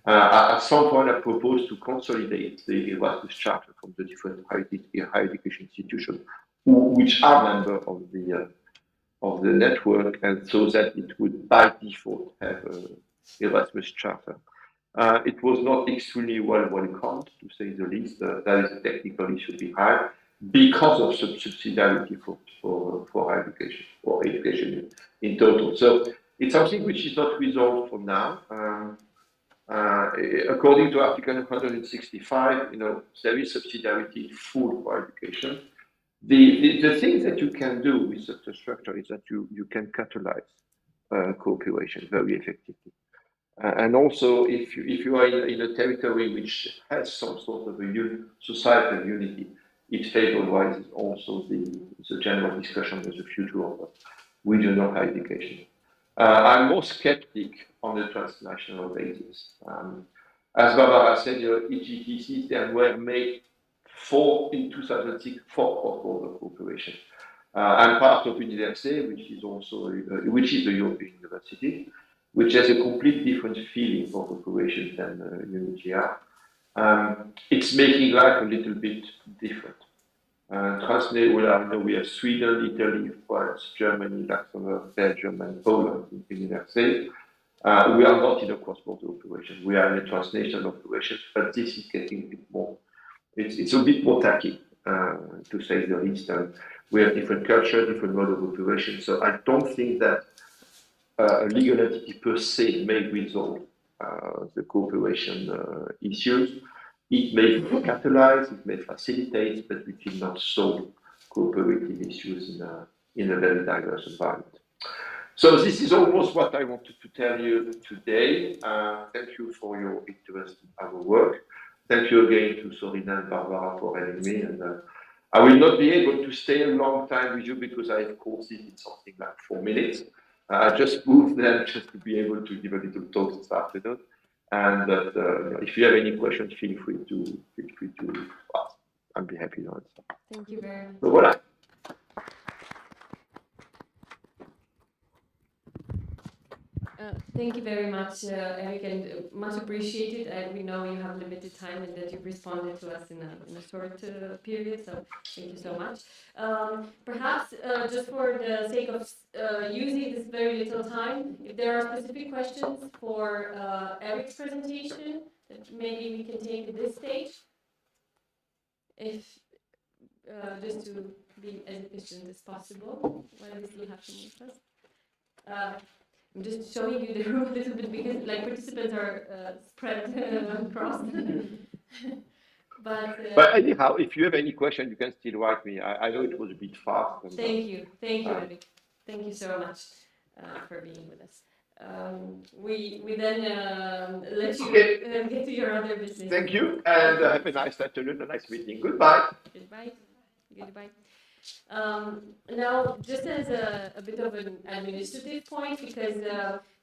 at some point I proposed to consolidate the Erasmus Charter from the different higher education institutions, which are members of the network, and so that it would by default have Erasmus Charter. It was not extremely well welcomed, to say the least. That is a technical issue behind, because of subsidiarity for higher education, or education in total. So it's something which is not resolved for now. According to Article 165, there is subsidiarity full for education. The thing that you can do with such a structure is that you can catalyze cooperation very effectively. And also, if you are in a territory which has some sort of a societal unity, it favorizes also the general discussion of the future of regional higher education. I'm more skeptic on a transnational basis. As Barbara said, EGTCs, they were made in 2006 for cross-border cooperation. I'm part of Universitas, which is a European university, which has a completely different feeling for cooperation than UNITA. It's making life a little bit different. We have Sweden, Italy, France, Germany, Luxembourg, Belgium, and Poland in Universitas. We are not in a cross-border operation. We are in a transnational operation, but this is getting a bit more. It's a bit more tacky, to say the least. We have different culture, different mode of operation. So I don't think that a legal entity per se may resolve the cooperation issues. It may catalyze, it may facilitate, but it will not solve cooperative issues in a very diverse environment. So this is almost what I wanted to tell you today. Thank you for your interest in our work. Thank you again to Sorina and Barbara for having me. And I will not be able to stay a long time with you because I have courses in something like 4 minutes. I just moved them just to be able to give a little talk this afternoon. And if you have any questions, feel free to ask. I'll be happy to answer. Thank you very much. So voilà. Thank you very much, Eric, and much appreciated. We know you have limited time and that you've responded to us in a short period, so thank you so much. Perhaps just for the sake of using this very little time, if there are specific questions for Eric's presentation that maybe we can take at this stage, if just to be as efficient as possible while we still have some with us. I'm just showing you the room a little bit because like participants are spread across. But anyhow, if you have any question, you can still write me. I know it was a bit fast. Thank you, Eric. Thank you so much for being with us. We then let you get to your other business. Thank you, and have a nice afternoon, a nice meeting. Goodbye. Goodbye. Now, just as a bit of an administrative point, because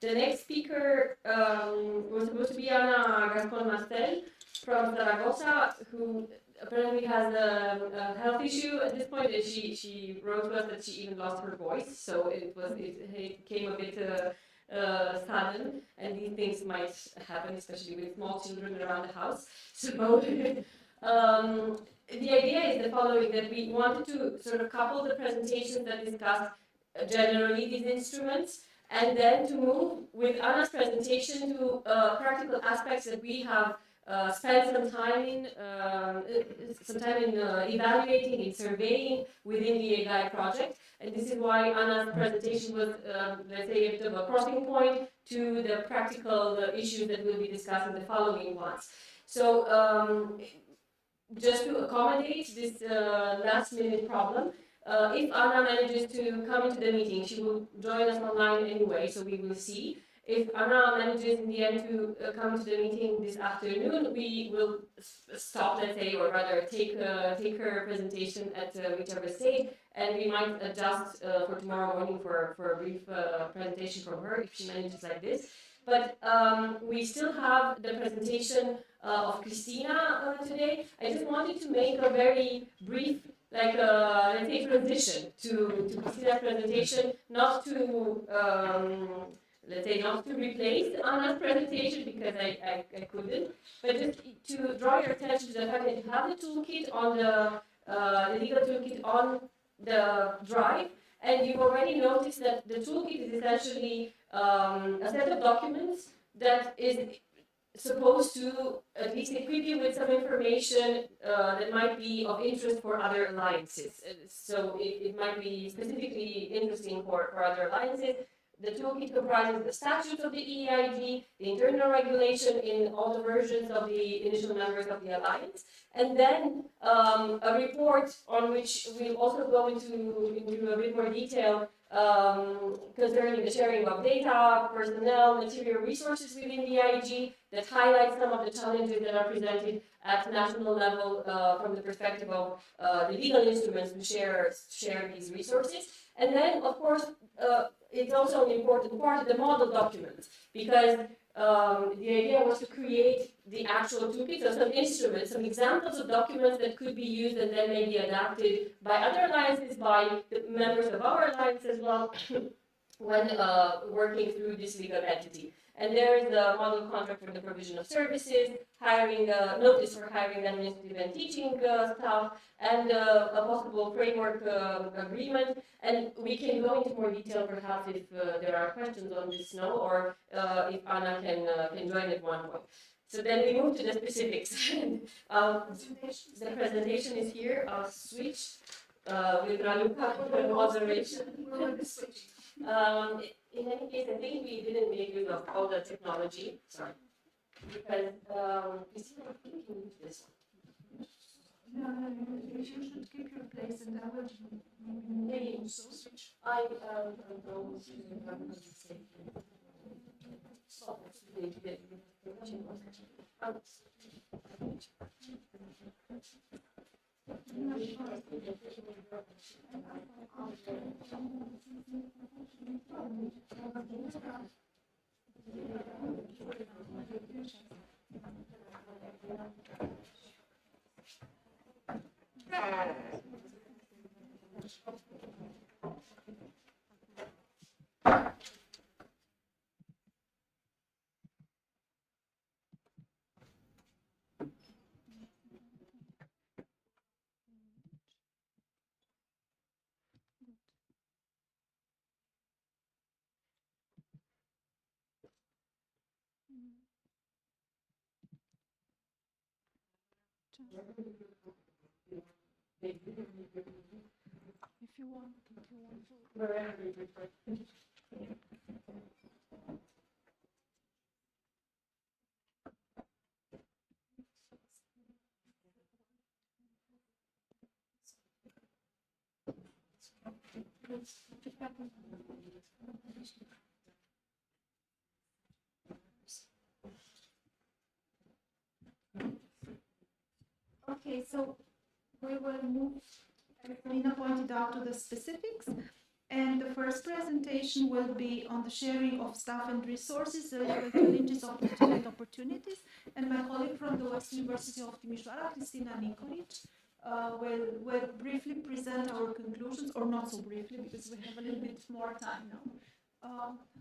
the next speaker was supposed to be Ana Gascon-Mastel from Zaragoza, who apparently has a health issue at this point, and she wrote to us that she even lost her voice, so it came a bit sudden, and these things might happen, especially with small children around the house. So the idea is the following, that we wanted to sort of couple the presentations that discuss generally these instruments, and then to move with Anna's presentation to practical aspects that we have spent some time in evaluating, in surveying within the EGAI project. And this is why Anna's presentation was, let's say, a bit of a crossing point to the practical issues that we'll be discussing the following ones. So, just to accommodate this last-minute problem, if Anna manages to come into the meeting, she will join us online anyway, so we will see. If Anna manages in the end to come to the meeting this afternoon, we will stop, let's say, or rather take her presentation at whichever stage, and we might adjust for tomorrow morning for a brief presentation from her if she manages like this. But we still have the presentation of Christina today. I just wanted to make a very brief, like, let's say, transition to Christina's presentation, not to, let's say, not to replace Anna's presentation, because I couldn't, but just to draw your attention to the fact that you have the toolkit on the legal toolkit on the drive, and you've already noticed that the toolkit is essentially a set of documents that is supposed to at least equip you with some information that might be of interest for other alliances. So it might be specifically interesting for other alliances. The toolkit comprises the statutes of the EIG, the internal regulation in all the versions of the initial members of the alliance, and then a report on which we'll also go into a bit more detail concerning the sharing of data, personnel, material resources within the EIG, that highlights some of the challenges that are presented at national level from the perspective of the legal instruments to share these resources. And then, of course, it's also an important part of the model document, because the idea was to create the actual toolkit, so some instruments, some examples of documents that could be used and then maybe adapted by other alliances, by the members of our alliance as well, when working through this legal entity. And there is the model contract for the provision of services, hiring notice for hiring administrative and teaching staff, and a possible framework agreement. And we can go into more detail perhaps if there are questions on this now, or if Anna can join at one point. So then we move to the specifics. The presentation is here. I'll switch with Raluca for the moderation. In any case, I think we didn't make use of all the technology. Sorry. Because Christina, I think you need this one. No, you should keep your place, and I will Maybe also switch. I go If you want to. Okay, so we will move, as Nina pointed out, to the specifics. And the first presentation will be on the sharing of staff and resources, the legal challenges and opportunities. And my colleague from the West University of Timișoara, Cristina Nikolic, will briefly present our conclusions, or not so briefly, because we have a little bit more time now.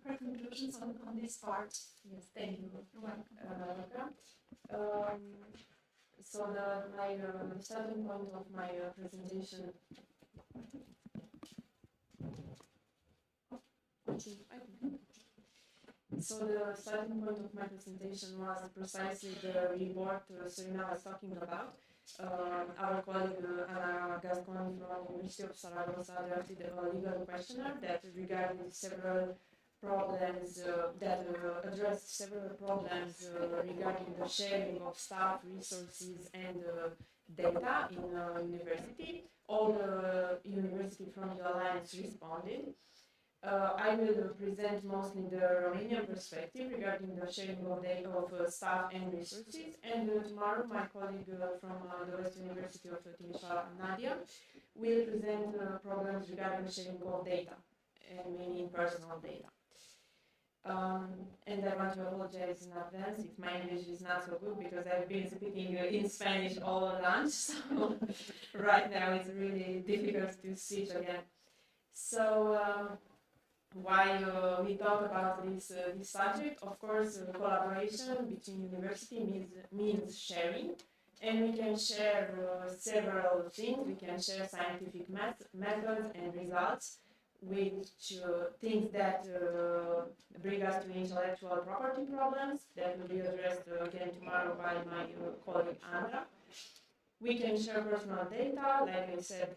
Her conclusions on this part. Yes, thank you. You're welcome. So my starting point of my presentation. So the starting point of my presentation was precisely the report Serena was talking about. Our colleague Ana Gascon from University of Saragossa drafted a legal questionnaire that regarded several problems that addressed several problems regarding the sharing of staff, resources, and data in university. All the university from the Alliance responded. I will present mostly the Romanian perspective regarding the sharing of data of staff and resources, and tomorrow my colleague from the West University of Timișoara, Nadia, will present problems regarding the sharing of data, and mainly personal data. And I want to apologize in advance if my English is not so good, because I've been speaking in Spanish all lunch, so right now it's really difficult to switch again. So why we talk about this subject? Of course, collaboration between university means sharing, and we can share several things. We can share scientific methods and results, which things that bring us to intellectual property problems that will be addressed again tomorrow by my colleague Andra. We can share personal data, like I said.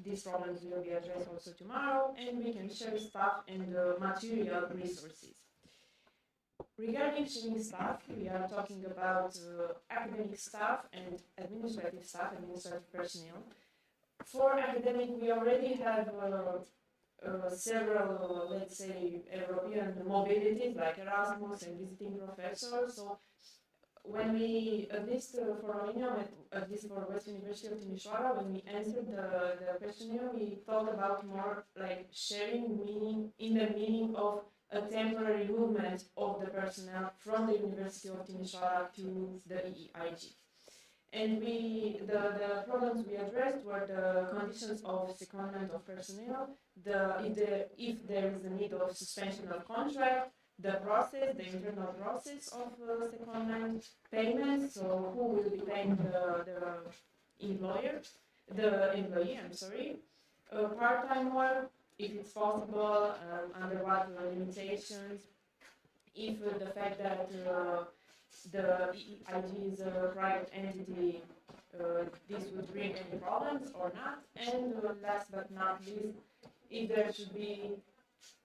These problems will be addressed also tomorrow, and we can share staff and material resources. Regarding sharing staff, we are talking about academic staff and administrative staff, administrative personnel. For academic, we already have several, let's say, European mobilities like Erasmus and visiting professors. So when we, at least for Romania, at least for West University of Timișoara, when we answered the questionnaire, we thought about more like sharing meaning in the meaning of a temporary movement of the personnel from the University of Timișoara to the EEIG. And the problems we addressed were the conditions of secondment of personnel, if there is a need of suspension of contract, the process, the internal process of secondment, payments, so who will be paying the employee, part-time work, if it's possible, under what limitations, if the fact that the EEIG is a private entity, this would bring any problems or not, and last but not least, if there should be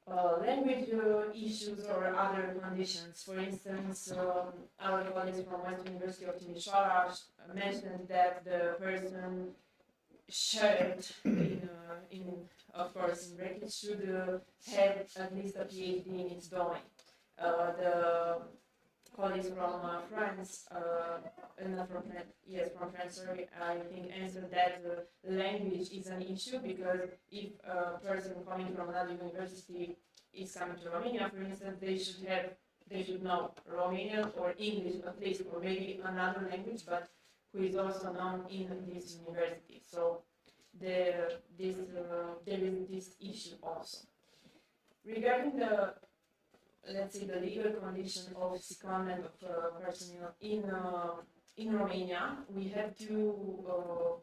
language issues or other conditions. For instance, our colleagues from West University of Timișoara mentioned that the person shared of course, in brackets, should have at least a PhD in its domain. The colleagues from France, not from France, yes, from France, sorry, I think answered that language is an issue, because if a person coming from another university is coming to Romania, for instance, they should know Romanian or English at least, or maybe another language, but who is also known in this university. So there is this issue also. Regarding the, let's say, the legal condition of secondment of personnel in Romania, we have two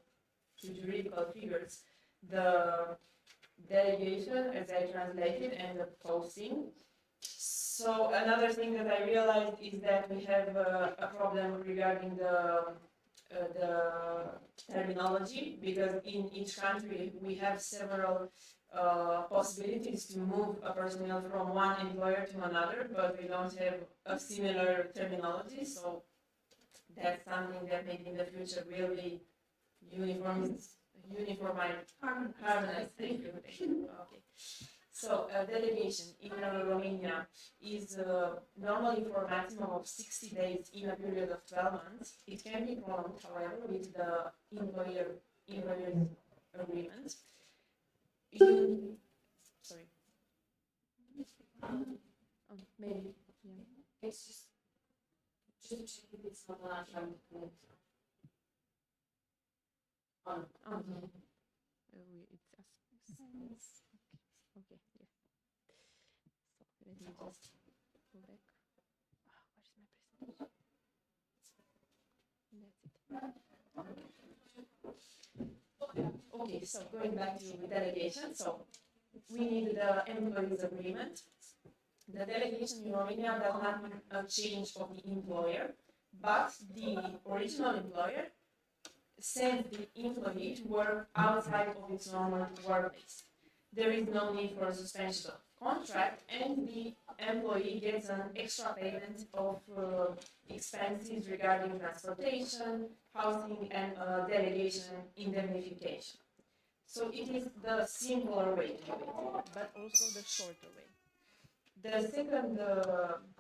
juridical figures: the delegation, as I translated, and the posting. So another thing that I realized is that we have a problem regarding the the terminology, because in each country we have several possibilities to move a personnel from one employer to another, but we don't have a similar terminology, so that's something that maybe in the future will be harmonized. Thank you. Okay. So delegation in Romania is normally for a maximum of 60 days in a period of 12 months. It can be prolonged, however, with the employer's agreement. Sorry. Maybe. Yeah. It's just to check if it's not on. It's us. Okay, yeah. So let me just go back. Where's my presentation? That's it. Okay, so going back to delegation, so we need the employee's agreement. The delegation in Romania does not mean a change of the employer, but the original employer sends the employee to work outside of its normal workplace. There is no need for a suspension of contract, and the employee gets an extra payment of expenses regarding transportation, housing, and delegation indemnification. So it is the simpler way to do it, but also the shorter way. The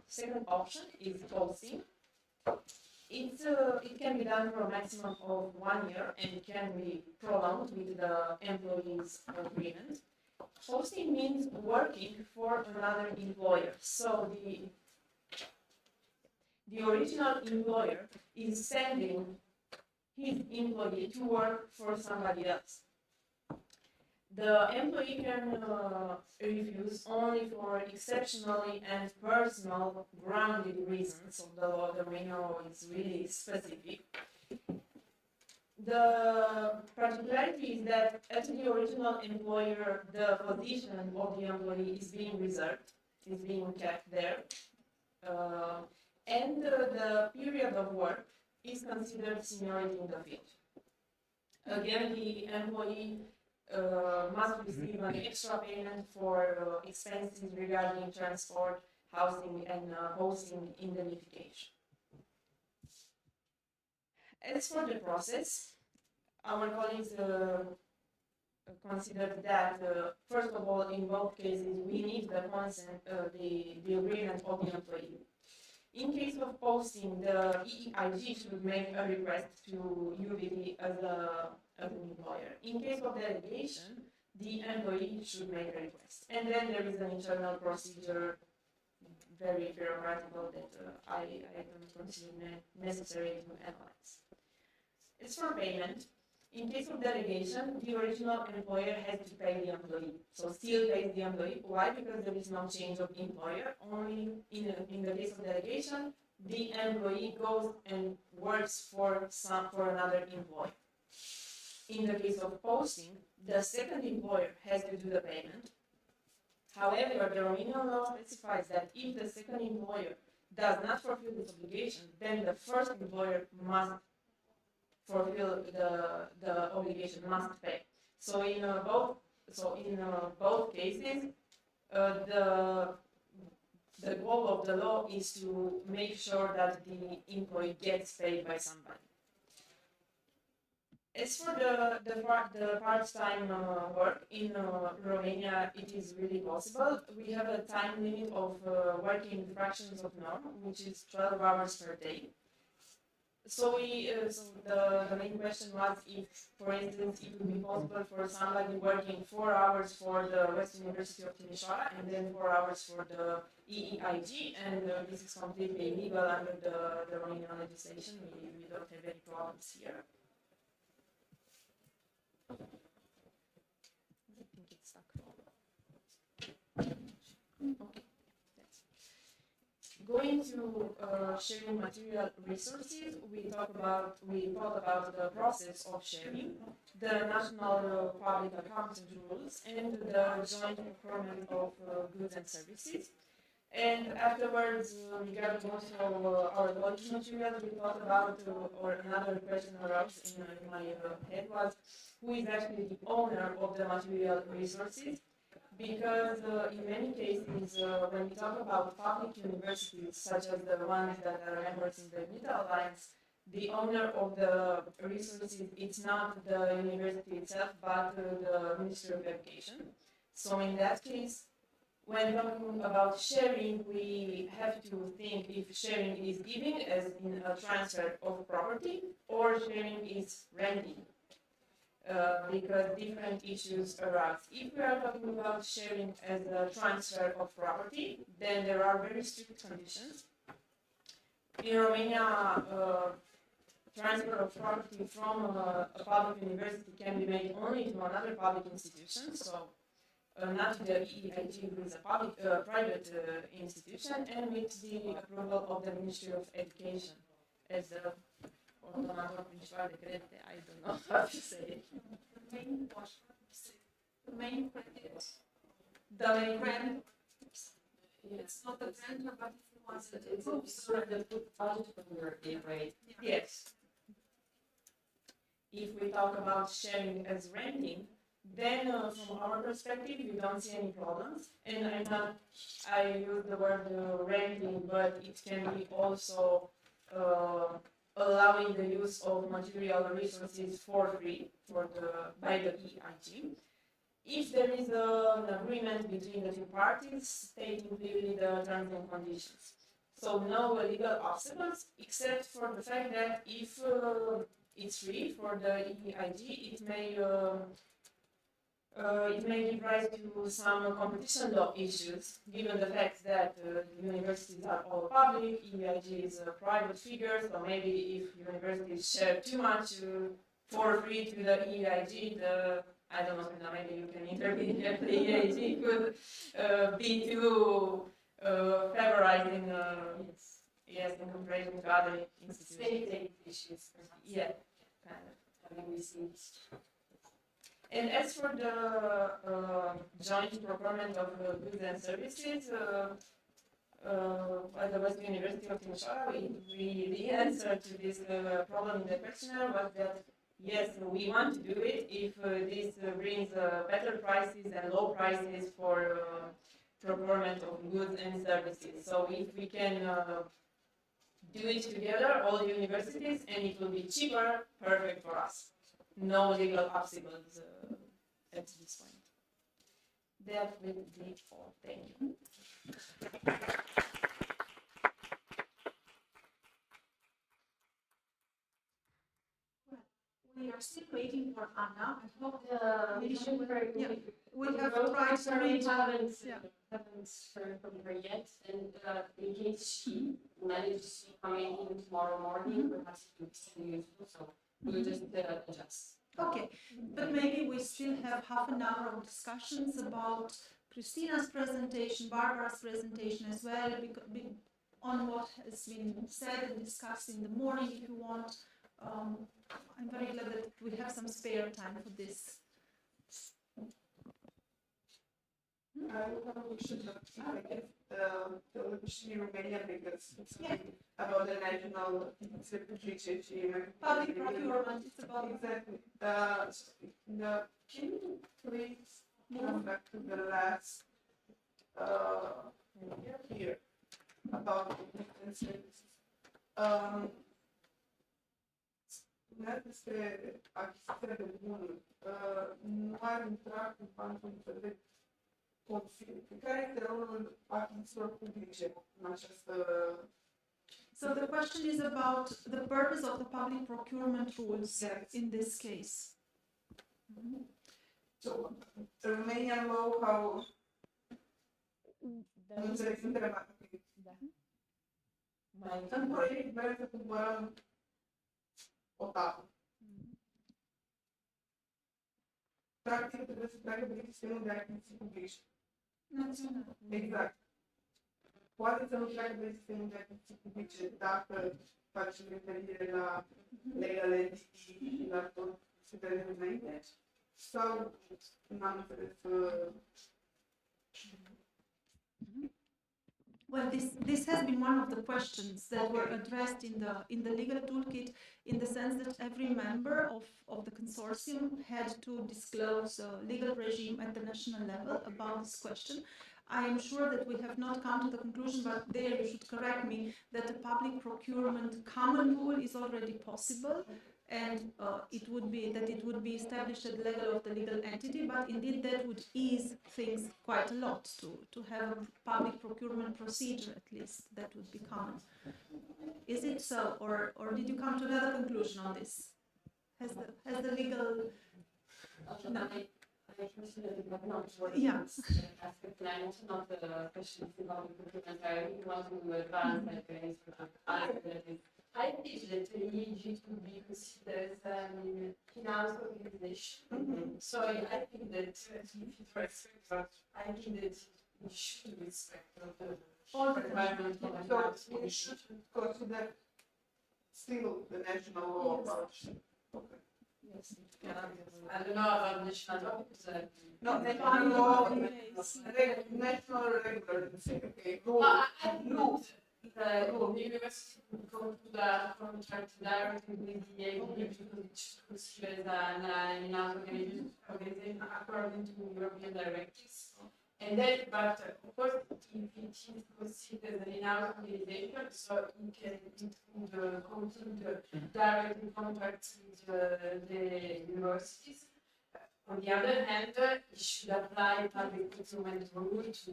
second option is posting. It can be done for a maximum of 1 year and can be prolonged with the employee's agreement. Posting means working for another employer. So the original employer is sending his employee to work for somebody else. The employee can refuse only for exceptionally and personal grounded reasons. So the law, the manual is really specific. The particularity is that at the original employer, the position of the employee is being reserved, is being kept there, and the period of work is considered seniority in the field. Again, the employee must receive an extra payment for expenses regarding transport, housing, and hosting indemnification. As for the process, our colleagues considered that, first of all, in both cases, we need the consent, the agreement of the employee. In case of posting, the EGAI should make a request to UVT as an employer. In case of delegation, the employee should make a request. And then there is an internal procedure, very bureaucratical, that I don't consider necessary to analyze. As for payment, in case of delegation, the original employer has to pay the employee. So still pays the employee. Why? Because there is no change of employer. Only in the case of delegation, the employee goes and works for another employer. In the case of posting, the second employer has to do the payment. However, the Romanian law specifies that if the second employer does not fulfill this obligation, then the first employer must fulfill the obligation, must pay. So in both cases, the goal of the law is to make sure that the employee gets paid by somebody. As for the part-time work in Romania, it is really possible. We have a time limit of working fractions of norm, which is 12 hours per day. So the main question was if, for instance, it would be possible for somebody working 4 hours for the West University of Timișoara and then 4 hours for the EEIG, and this is completely legal under the Romanian legislation. We don't have any problems here. I think it's stuck. Okay. Going to sharing material resources, we thought about the process of sharing, the national public accounting rules, and the joint procurement of goods and services. And afterwards, regarding also our launch materials, we thought about, or another question arose in my head was, who is actually the owner of the material resources? Because in many cases, when we talk about public universities, such as the ones that are members in the UNITA Alliance, the owner of the resources, it's not the university itself, but the Ministry of Education. So in that case, when talking about sharing, we have to think if sharing is giving, as in a transfer of property, or sharing is renting, because different issues arise. If we are talking about sharing as a transfer of property, then there are very strict conditions. In Romania, transfer of property from a public university can be made only to another public institution, so not to the EGAI, who is a public, private institution, and with the approval of the Ministry of Education as the ordonator principal de credite, I don't know how to say it. The main credit. The main grant. It's not the grantor, but if you want it, It's sort of the budget from your grade. Yes. If we talk about sharing as renting, then from our perspective, we don't see any problems. And I use the word renting, but it can be also allowing the use of material resources for free by the EIG. If there is an agreement between the two parties stating clearly the terms and conditions. So no legal obstacles, except for the fact that if it's free for the EIG, it may give rise to some competition law issues, given the fact that universities are all public, EIG is a private figure, so maybe if universities share too much for free to the EIG, I don't know, maybe you can intervene if the EIG could be too favorizing, yes, in comparison to other institutions. State issues. Yeah, kind of. I mean, we see. And as for the joint procurement of goods and services, at the West University of Timisoara, the answer to this problem in the questionnaire was that yes, we want to do it if this brings better prices and low prices for procurement of goods and services. So if we can do it together, all universities, and it will be cheaper, perfect for us. No legal obstacles at this point. That will be all. Thank you. We are still waiting for Anna. I hope We should very yeah, we the have road tried to marker reach. haven't Yeah. haven't heard from her yet, and in case she manages to come in tomorrow morning, perhaps it would be useful. So we'll just adjust. Okay, but maybe we still have half an hour of discussions about Christina's presentation, Barbara's presentation as well, on what has been said and discussed in the morning if you want. I'm very glad that we have some spare time for this. We should have the question in Romania because it's about the national Public procurement, it's about exactly. Can you please move back to the last here about the services? Despre achiziția de bunuri, nu ar intra cumva într-un fel de conflict. Care este rolul achizițiilor publice în această... So the question is about the purpose of the public procurement rules in this case. So, Romanian law, how... Nu înțeleg, întrebarea. În proiect vrem să cumpărăm o tavă. Practic trebuie să treacă pe sistemul de achiziții publice. Național. Exact. Poate să nu treacă pe sistemul de achiziții publice dacă facem referire la legal entity și la tot ce vedem înainte, sau n-am înțeles Well, this has been one of the questions that were addressed in the legal toolkit, in the sense that every member of the consortium had to disclose a legal regime at the national level about this question. I am sure that we have not come to the conclusion, but there you should correct me, that a public procurement common rule is already possible, and it would be established at the level of the legal entity, but indeed that would ease things quite a lot to have a public procurement procedure, at least that would be common. Is it so, or did you come to another conclusion on this? Has the legal no. I consider it not what Yeah. aspect, and I'm also not a specialist in public procurement. I really want to advance like alternatives. I think that the EEG could be considered as an in-house organization. So I think that if it respects, I think that we should respect All the requirement of an So in-house we should consider still the national law about. Okay. Yes. I don't know about national law, because No, national law, national regulations. Okay, rule. rule. The university would go to the contract directly with the EGAI because it should consider an in-house organization according to European directives. And then, but of course, if it is considered an in-house organization, so it could continue direct contract with the universities. On the other hand, it should apply public procurement rule to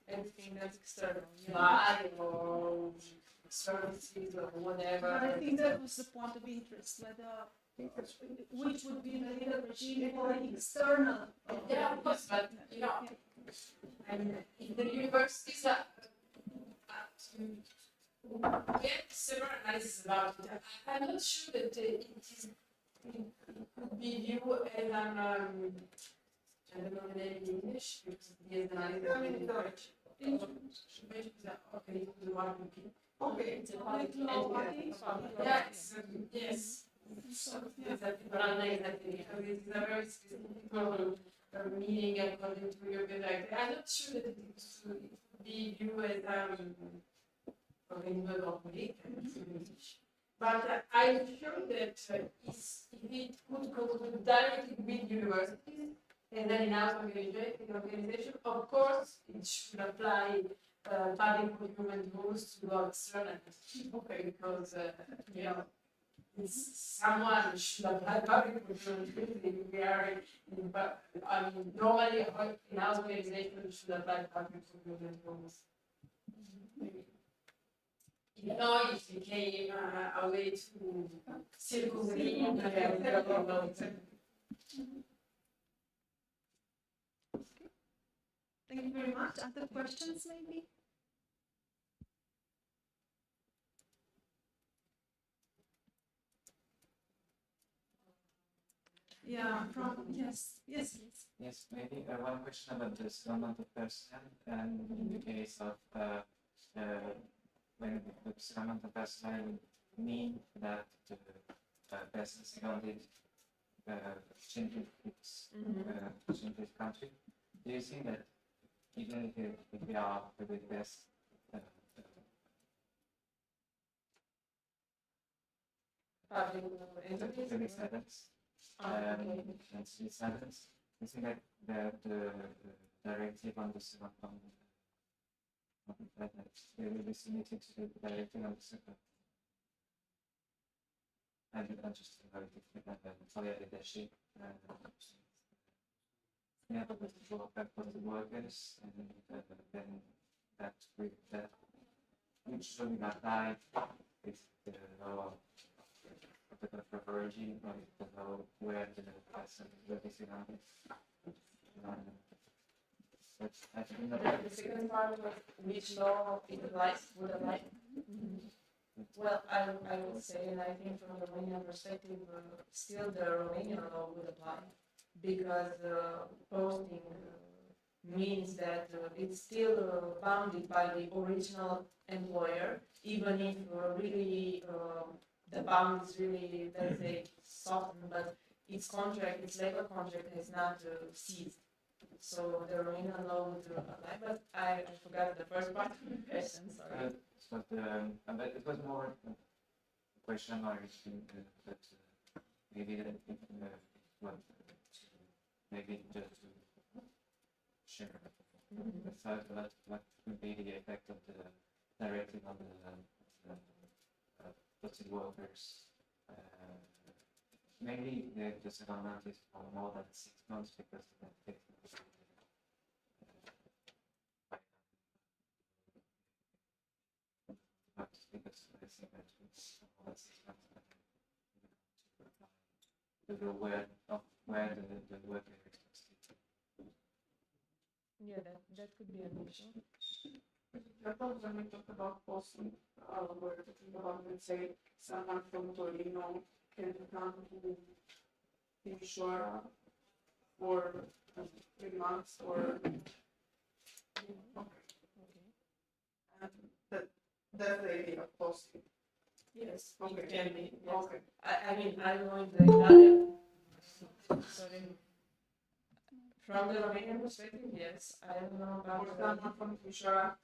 everything that's external, buy or services or whatever. But I think that was the point of interest, whether which would be the legal regime for external. Yeah, of course, but you know, I mean, if the universities are we have several analyses about it. I'm not sure that it could be viewed as an I don't know the name in English because it is analysis in French. Okay, the one Okay. it's a public entity. Yes, yes. So, exactly, but I'm not exactly because it is a very specific meaning according to European directive. I'm not sure that it could be viewed as organism of public, but I'm sure that if it could go directly with universities and then in-house organization, of course, it should apply public procurement rules to go external. Okay, because you know, someone should apply public procurement rules if we are in, I mean, normally in-house organization should apply public procurement rules. You know, it became a way to circumvent Thank you very much. Other questions, maybe? Yeah, from yes, please. Yes, maybe one question about the settlement of personnel, and in the case of when the settlement of personnel would mean that the person seconded changes its country. Do you think that even if we are the best public sentence, and sentence, you think that the directive on the second that they will be submitted to the directive on the second. And you can just travailler détaché. Yeah, but for the workers, and then that which should be applied with the law of the origin or the law where the person will be surrounded. But I think that the second part was which law it applies, would apply. Well, I would say, and I think from the Romanian perspective, still the Romanian law would apply because posting means that it's still bounded by the original employer, even if really the bound is really, let's say, softened, but its contract, its labor contract has not ceased. so the Romanian law would apply, but I forgot the first part of the question, sorry. But it was more a question mark that maybe that well, maybe just to share the thought what would be the effect of the directive on the posted workers. Maybe the settlement is for more than 6 months because but because I think that it's more than 6 months to know where the worker is posted. Yeah, that could be an issue. When we talk about posting, we're talking about, let's say, someone from Torino can come to Timișoara for 3 months or and that's the idea of posting. Yes, Okay. it can be. Yes. Okay. I mean, I don't know if the Italian, sorry, from the Romanian perspective, yes. I don't know Or about the someone from Timișoara.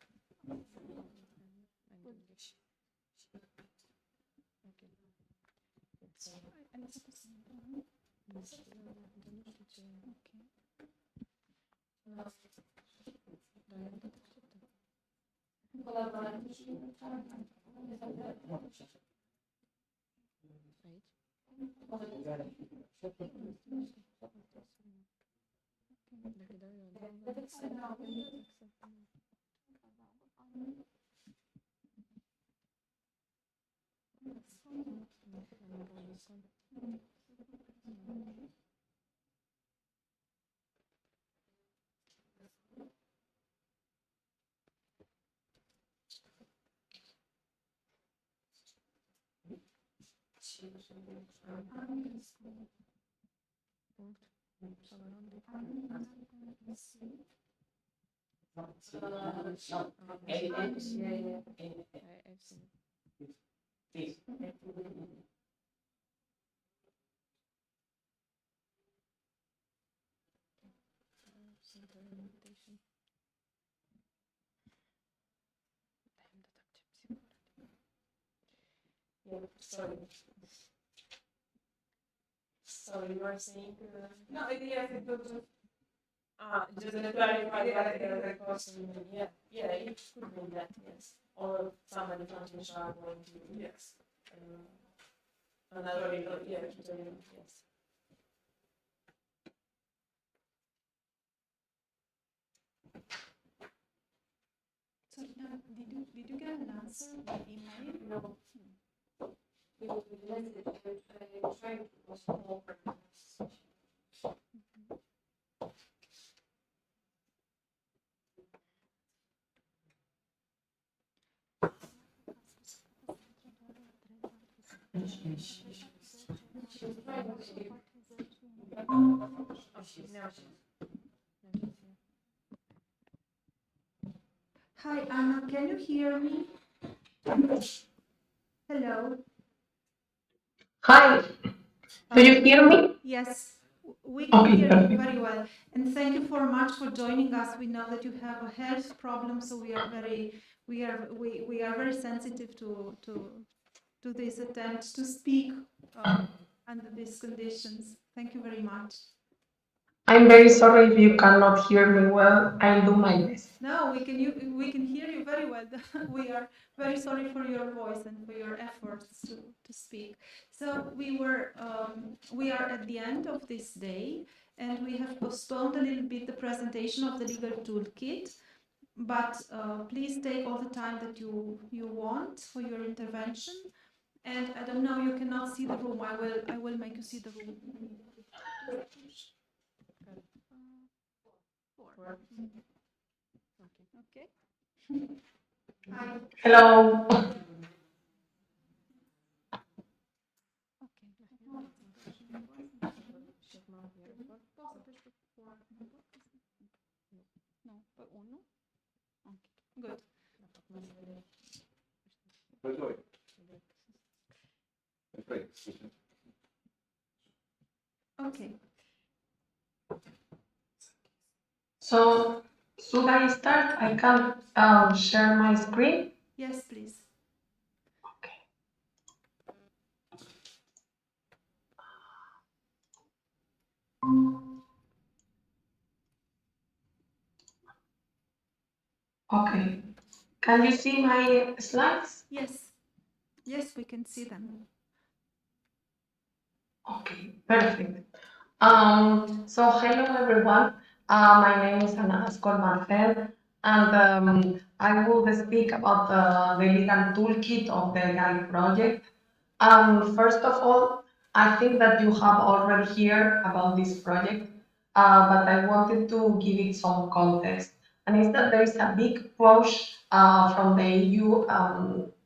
Yeah, sorry. So you were saying, No, yes, it was just just to clarify what the person, yeah, it could mean that, yes. Or somebody from Timișoara going to, yes. another, yeah, yes. So now, did you get an answer by email? No. Because with the message, I tried to postpone for Hi, Anna, can you hear me? Hello. Hi, do you hear me? Yes, we can Okay, hear you perfect. very well. And thank you for much for joining us. We know that you have a health problem, so we are very sensitive to this attempt to speak under these conditions. Thank you very much. I'm very sorry if you cannot hear me well. I'll do my best. No, we can hear you very well. We are very sorry for your voice and for your efforts to speak. So we are at the end of this day, and we have postponed a little bit the presentation of the legal toolkit. But please take all the time that you want for your intervention. And I don't know, you cannot see the room. I will make you see the room. Four. Okay. Hi. Hello. No, pe unul? Ok, good. Okay. So, should I start? I can share my screen. Yes, please. Okay. Can you see my slides? Yes. Yes, we can see them. Okay, perfect. So hello everyone. My name is Ana Ascol Marcel, and I will speak about the legal toolkit of the EGAI project. First of all, I think that you have already heard about this project, but I wanted to give it some context. And it's that there is a big push from the EU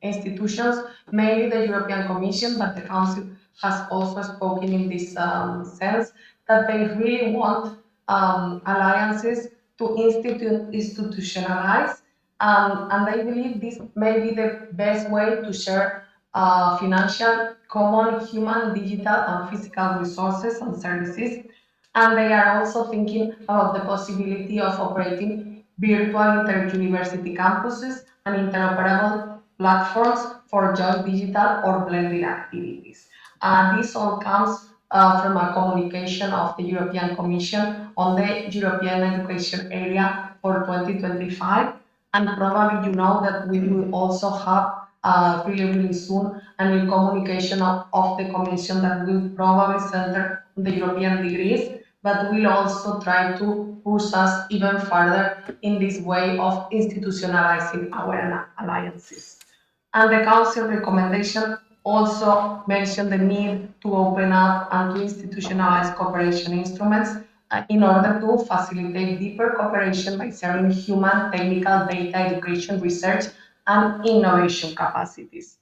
institutions, mainly the European Commission, but the Council has also spoken in this sense that they really want alliances to institutionalize, and they believe this may be the best way to share financial, common human, digital, and physical resources and services. And they are also thinking about the possibility of operating virtual inter-university campuses and interoperable platforms for joint digital or blended activities. This all comes from a communication of the European Commission on the European education area for 2025. And probably you know that we will also have really soon a new communication of the Commission that will probably center on the European degrees, but will also try to push us even further in this way of institutionalizing our alliances. And the Council recommendation also mentioned the need to open up and to institutionalize cooperation instruments in order to facilitate deeper cooperation by sharing human, technical, data, education, research, and innovation capacities.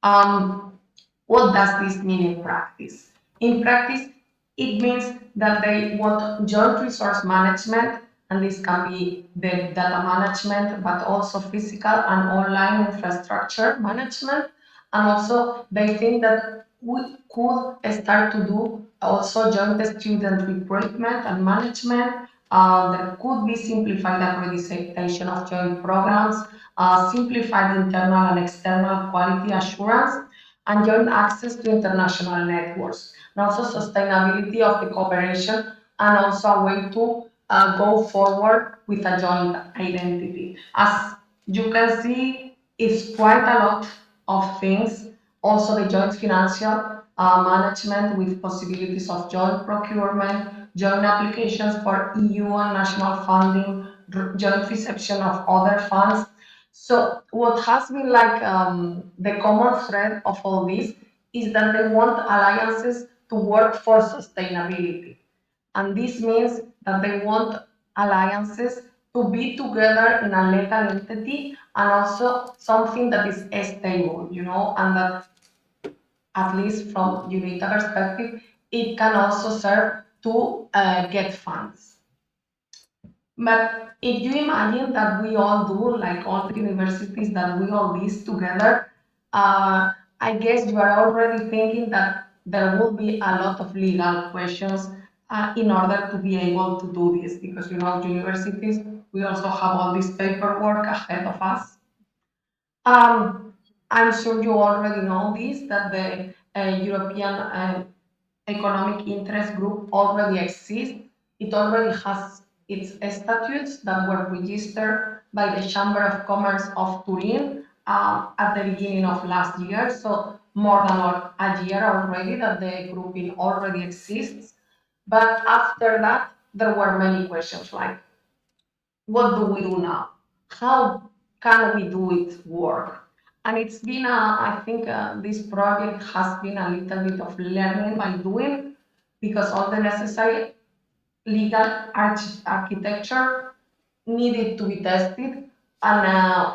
Um, what does this mean in practice? In practice, it means that they want joint resource management, and this can be the data management, but also physical and online infrastructure management. And also, they think that we could start to do also joint student recruitment and management. There could be simplified accreditation of joint programs, simplified internal and external quality assurance, and joint access to international networks, and also sustainability of the cooperation, and also a way to go forward with a joint identity. As you can see, it's quite a lot of things. Also, the joint financial management with possibilities of joint procurement, joint applications for EU and national funding, joint reception of other funds. So what has been like the common thread of all this is that they want alliances to work for sustainability. And this means that they want alliances to be together in a legal entity and also something that is stable, and that at least from UNITA perspective, it can also serve to get funds. But if you imagine that we all do, like all the universities, that we all this together, I guess you are already thinking that there will be a lot of legal questions in order to be able to do this, because universities, we also have all this paperwork ahead of us. Um, I'm sure you already know this, that the European Economic Interest Group already exists. It already has its statutes that were registered by the Chamber of Commerce of Turin at the beginning of last year. So more than a year already that the grouping already exists. But after that, there were many questions like, what do we do now? How can we do it work? And it's been, I think this project has been a little bit of learning by doing, because all the necessary legal architecture needed to be tested. And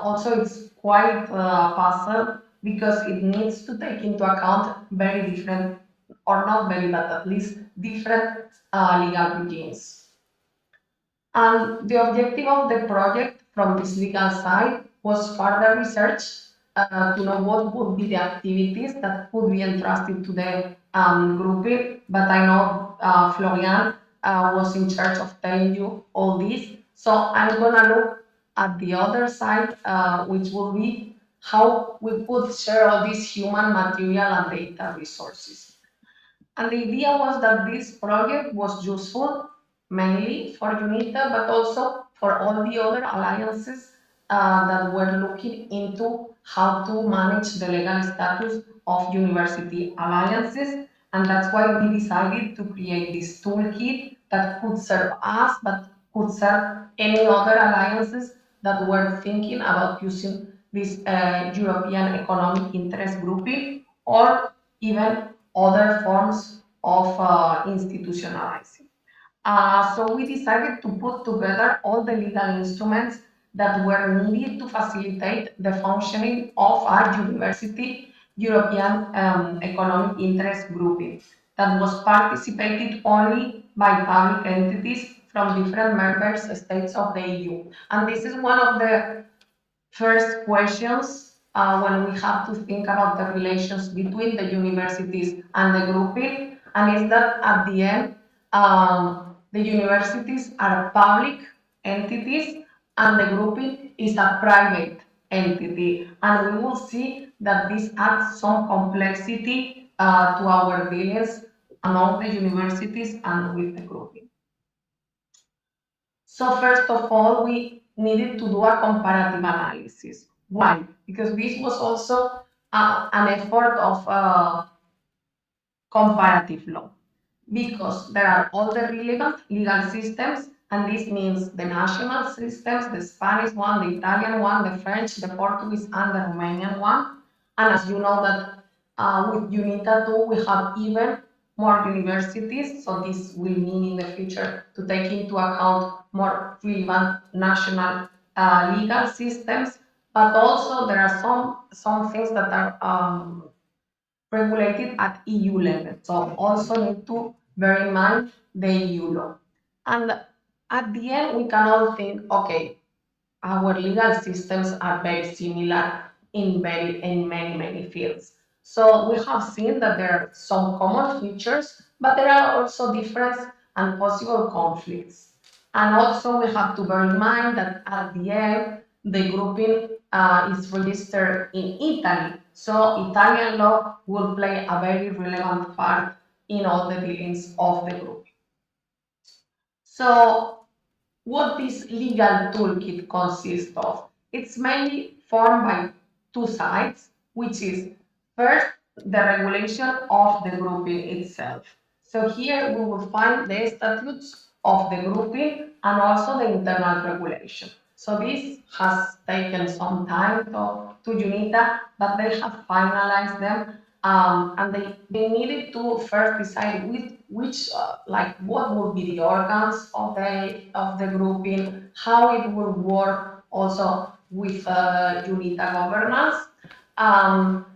also it's quite a puzzle, because it needs to take into account very different, or not very, but at least different legal regimes. And the objective of the project from this legal side was further research to know what would be the activities that could be entrusted to the grouping. But I know Florian was in charge of telling you all this. So I'm gonna look at the other side, which will be how we could share all these human, material, and data resources. And the idea was that this project was useful mainly for UNITA, but also for all the other alliances that were looking into how to manage the legal status of university alliances. And that's why we decided to create this toolkit that could serve us, but could serve any other alliances that were thinking about using this European economic interest grouping, or even other forms of institutionalizing. So we decided to put together all the legal instruments that were needed to facilitate the functioning of our university European economic interest grouping that was participated only by public entities from different member states of the EU. And this is one of the first questions when we have to think about the relations between the universities and the grouping, and is that at the end, the universities are public entities and the grouping is a private entity. And we will see that this adds some complexity to our dealings among the universities and with the grouping. So first of all, we needed to do a comparative analysis. Why? Because this was also an effort of comparative law, because there are all the relevant legal systems, and this means the national systems, the Spanish one, the Italian one, the French, the Portuguese, and the Romanian one. And as you know that with UNITA too, we have even more universities, so this will mean in the future to take into account more relevant national legal systems, but also there are some things that are regulated at EU level. So also need to bear in mind the EU law. And at the end, we can all think, okay, our legal systems are very similar in many fields. So we have seen that there are some common features, but there are also differences and possible conflicts. And also we have to bear in mind that at the end, the grouping is registered in Italy. So Italian law will play a very relevant part in all the dealings of the group. So what this legal toolkit consists of? It's mainly formed by two sides, which is first the regulation of the grouping itself. So here we will find the statutes of the grouping and also the internal regulation. So this has taken some time to UNITA, but they have finalized them, and they needed to first decide which like what would be the organs of the grouping, how it will work also with UNITA governance. Um,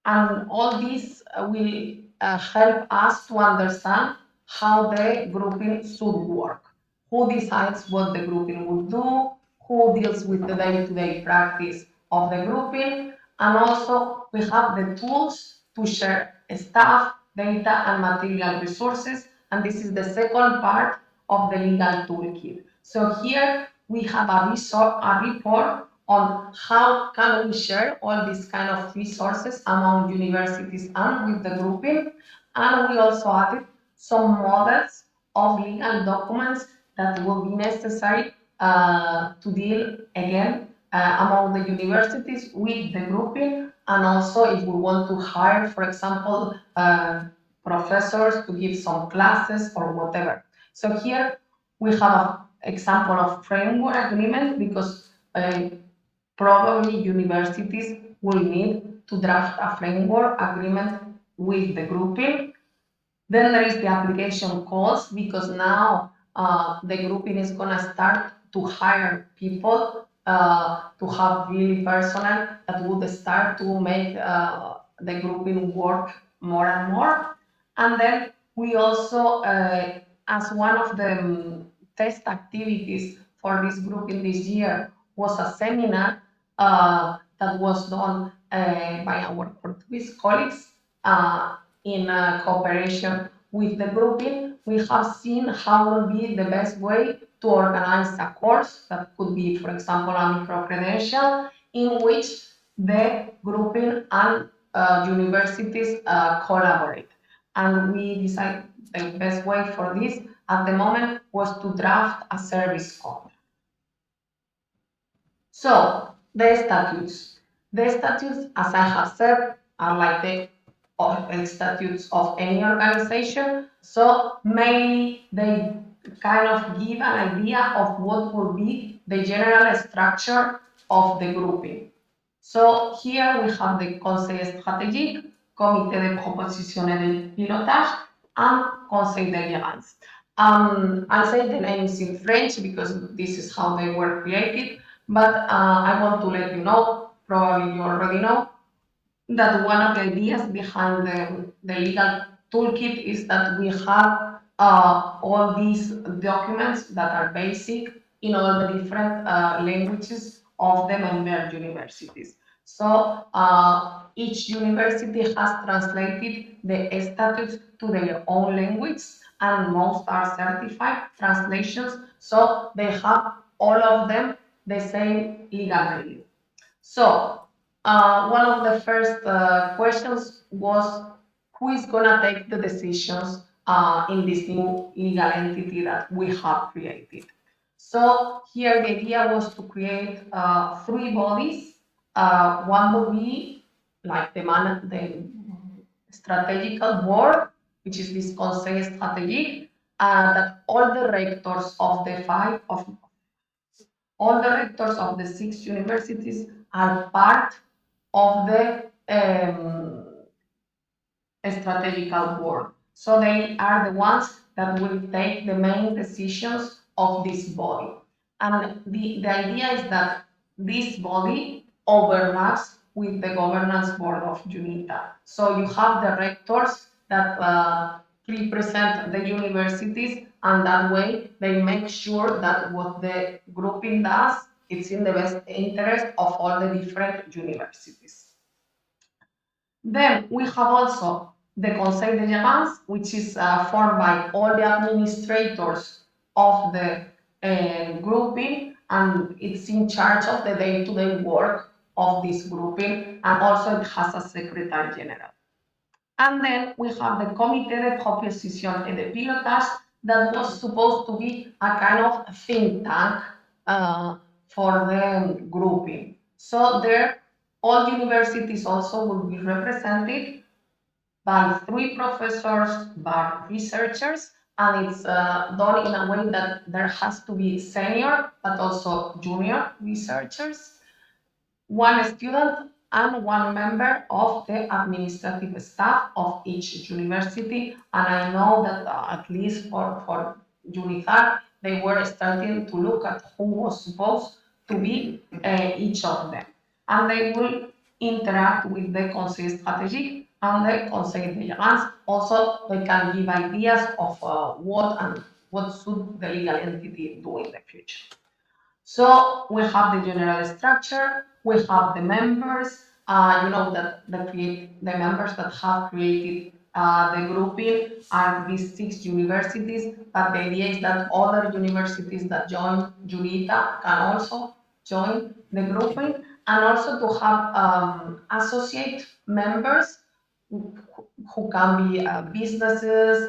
and all this will help us to understand how the grouping should work. Who decides what the grouping will do, who deals with the day-to-day practice of the grouping, and also we have the tools to share staff, data, and material resources, and this is the second part of the legal toolkit. So here we have a report on how can we share all these kind of resources among universities and with the grouping. And we also added some models of legal documents that will be necessary to deal again among the universities with the grouping, and also if we want to hire, for example, professors to give some classes or whatever. So here we have an example of framework agreement, because probably universities will need to draft a framework agreement with the grouping. Then there is the application cost, because now the grouping is going to start to hire people to have really personnel that would start to make the grouping work more and more. And then we also, as one of the test activities for this grouping this year, was a seminar that was done by our Portuguese colleagues in cooperation with the grouping. We have seen how will be the best way to organize a course that could be, for example, a micro-credential in which the grouping and universities collaborate. And we decided the best way for this at the moment was to draft a service contract. So, the statutes. The statutes, as I have said, are like the statutes of any organization. So, mainly they kind of give an idea of what will be the general structure of the grouping. So, here we have the Conseil stratégique, Comité de proposition et de pilotage, and Conseil de gérance. I'll say the names in French because this is how they were created. But I want to let you know, probably you already know, that one of the ideas behind the legal toolkit is that we have all these documents that are basic in all the different languages of the member universities. So each university has translated the statutes to their own language, and most are certified translations, so they have all of them the same legal value. So, one of the first questions was who is going to take the decisions in this new legal entity that we have created. So, here the idea was to create three bodies. One would be like the strategical board, which is this Conseil Stratégique, that all the rectors of the all the rectors of the 6 universities are part of the strategical board. So they are the ones that will take the main decisions of this body. And the idea is that this body overlaps with the governance board of UNITA. So you have the rectors that represent the universities, and that way they make sure that what the grouping does, it's in the best interest of all the different universities. Then we have also the Conseil de gérance, which is formed by all the administrators of the grouping, and it's in charge of the day-to-day work of this grouping, and also it has a secretary general. And then we have the Comité de proposition et de pilotage that was supposed to be a kind of think tank for the grouping. So there, all universities also will be represented by 3 professors, by researchers, and it's done in a way that there has to be senior but also junior researchers, 1 student, and 1 member of the administrative staff of each university. And I know that at least for UNITA, they were starting to look at who was supposed to be each of them. And they will interact with the Conseil Stratégique and the Conseil de gérance. Also, they can give ideas of what should the legal entity do in the future. So we have the general structure, we have the members, that the members that have created the grouping are these 6 universities, but the idea is that other universities that join UNITA can also join the grouping, and also to have associate members who can be businesses,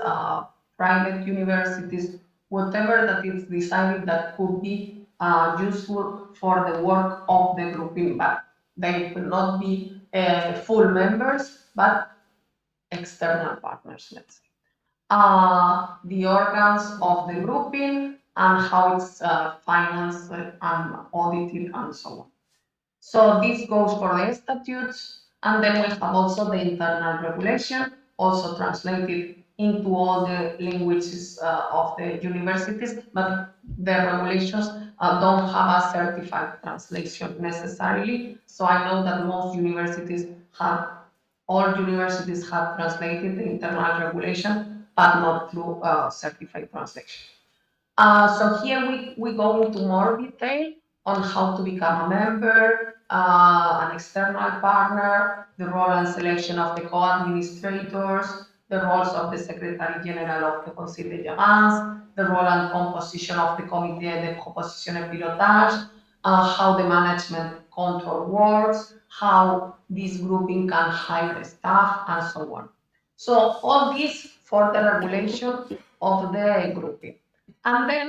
private universities, whatever that is decided that could be useful for the work of the grouping, but they will not be full members, but external partners, let's say. The organs of the grouping and how it's financed and audited and so on. So this goes for the statutes, and then we have also the internal regulation, also translated into all the languages of the universities, but the regulations don't have a certified translation necessarily. So I know that all universities have translated the internal regulation, but not through certified translation. So here we go into more detail on how to become a member, an external partner, the role and selection of the co-administrators, the roles of the Secretary General of the Conseil de Gérance, the role and composition of the Comité de Proposition et Pilotage, how the management control works, how this grouping can hire staff, and so on. So all this for the regulation of the grouping. And then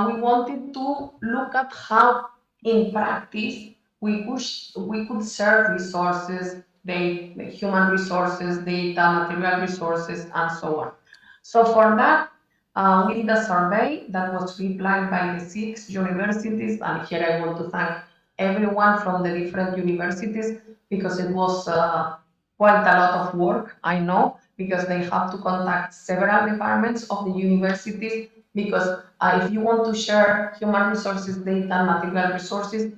we wanted to look at how in practice we could serve resources, the human resources, data, material resources, and so on. So for that, we did a survey that was replied by the 6 universities, and here I want to thank everyone from the different universities because it was quite a lot of work, I know, because they have to contact several departments of the universities because if you want to share human resources data and material resources,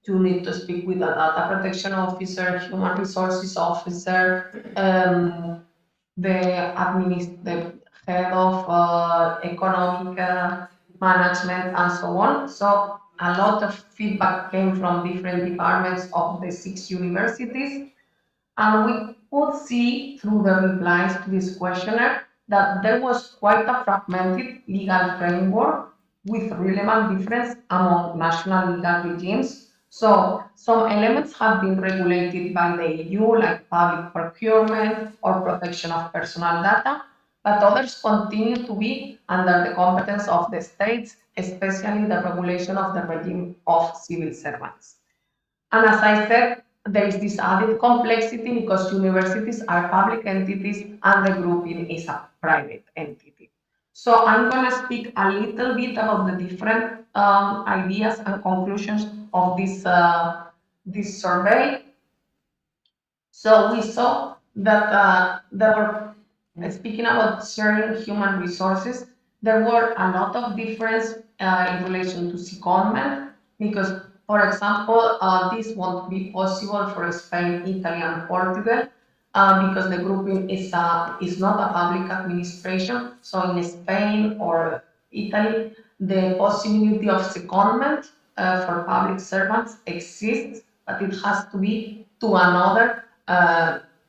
you need to speak with a data protection officer, human resources officer, the head of economic management, and so on. So a lot of feedback came from different departments of the 6 universities. And we could see through the replies to this questionnaire that there was quite a fragmented legal framework with relevant difference among national legal regimes. So some elements have been regulated by the EU, like public procurement or protection of personal data, but others continue to be under the competence of the states, especially the regulation of the regime of civil servants. And as I said, there is this added complexity because universities are public entities and the grouping is a private entity. So I'm going to speak a little bit about the different ideas and conclusions of this survey. So we saw that there were, speaking about sharing human resources, there were a lot of difference in relation to secondment because, for example, this won't be possible for Spain, Italy, and Portugal because the grouping is not a public administration. So in Spain or Italy, the possibility of secondment for public servants exists, but it has to be to another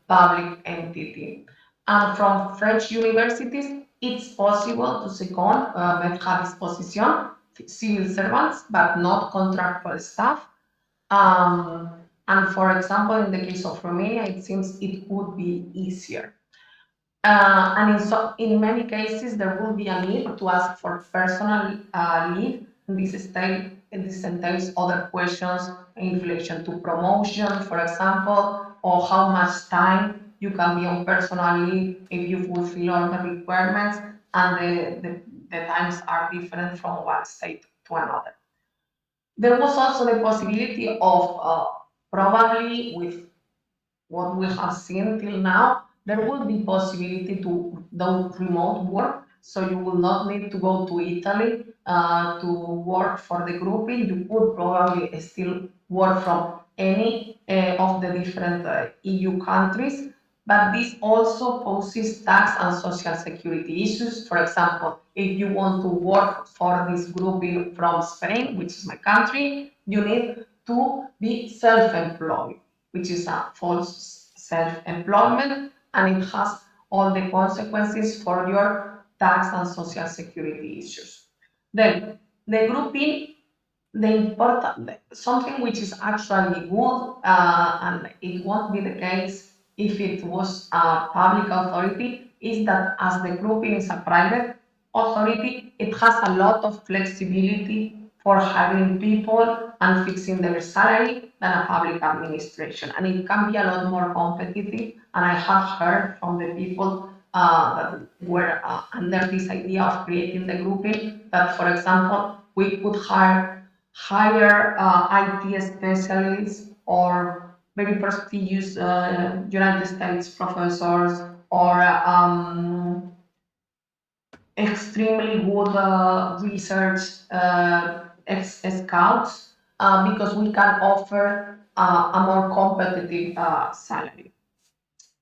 public entity. And from French universities, it's possible to second, mettre à disposition civil servants, but not contractual staff. And for example, in the case of Romania, it seems it would be easier. In many cases, there will be a need to ask for personal leave. This entails other questions in relation to promotion, for example, or how much time you can be on personal leave if you fulfill all the requirements, and the times are different from one state to another. There was also the possibility of probably with what we have seen till now, there will be possibility to do remote work. So you will not need to go to Italy to work for the grouping. You could probably still work from any of the different EU countries. But this also poses tax and social security issues. For example, if you want to work for this grouping from Spain, which is my country, you need to be self-employed, which is a false self-employment, and it has all the consequences for your tax and social security issues. Then the grouping, the important something which is actually good, and it won't be the case if it was a public authority, is that as the grouping is a private authority, it has a lot of flexibility for hiring people and fixing their salary than a public administration. And it can be a lot more competitive. And I have heard from the people that were under this idea of creating the grouping that, for example, we could hire IT specialists or very prestigious United States professors or extremely good research scouts because we can offer a more competitive salary.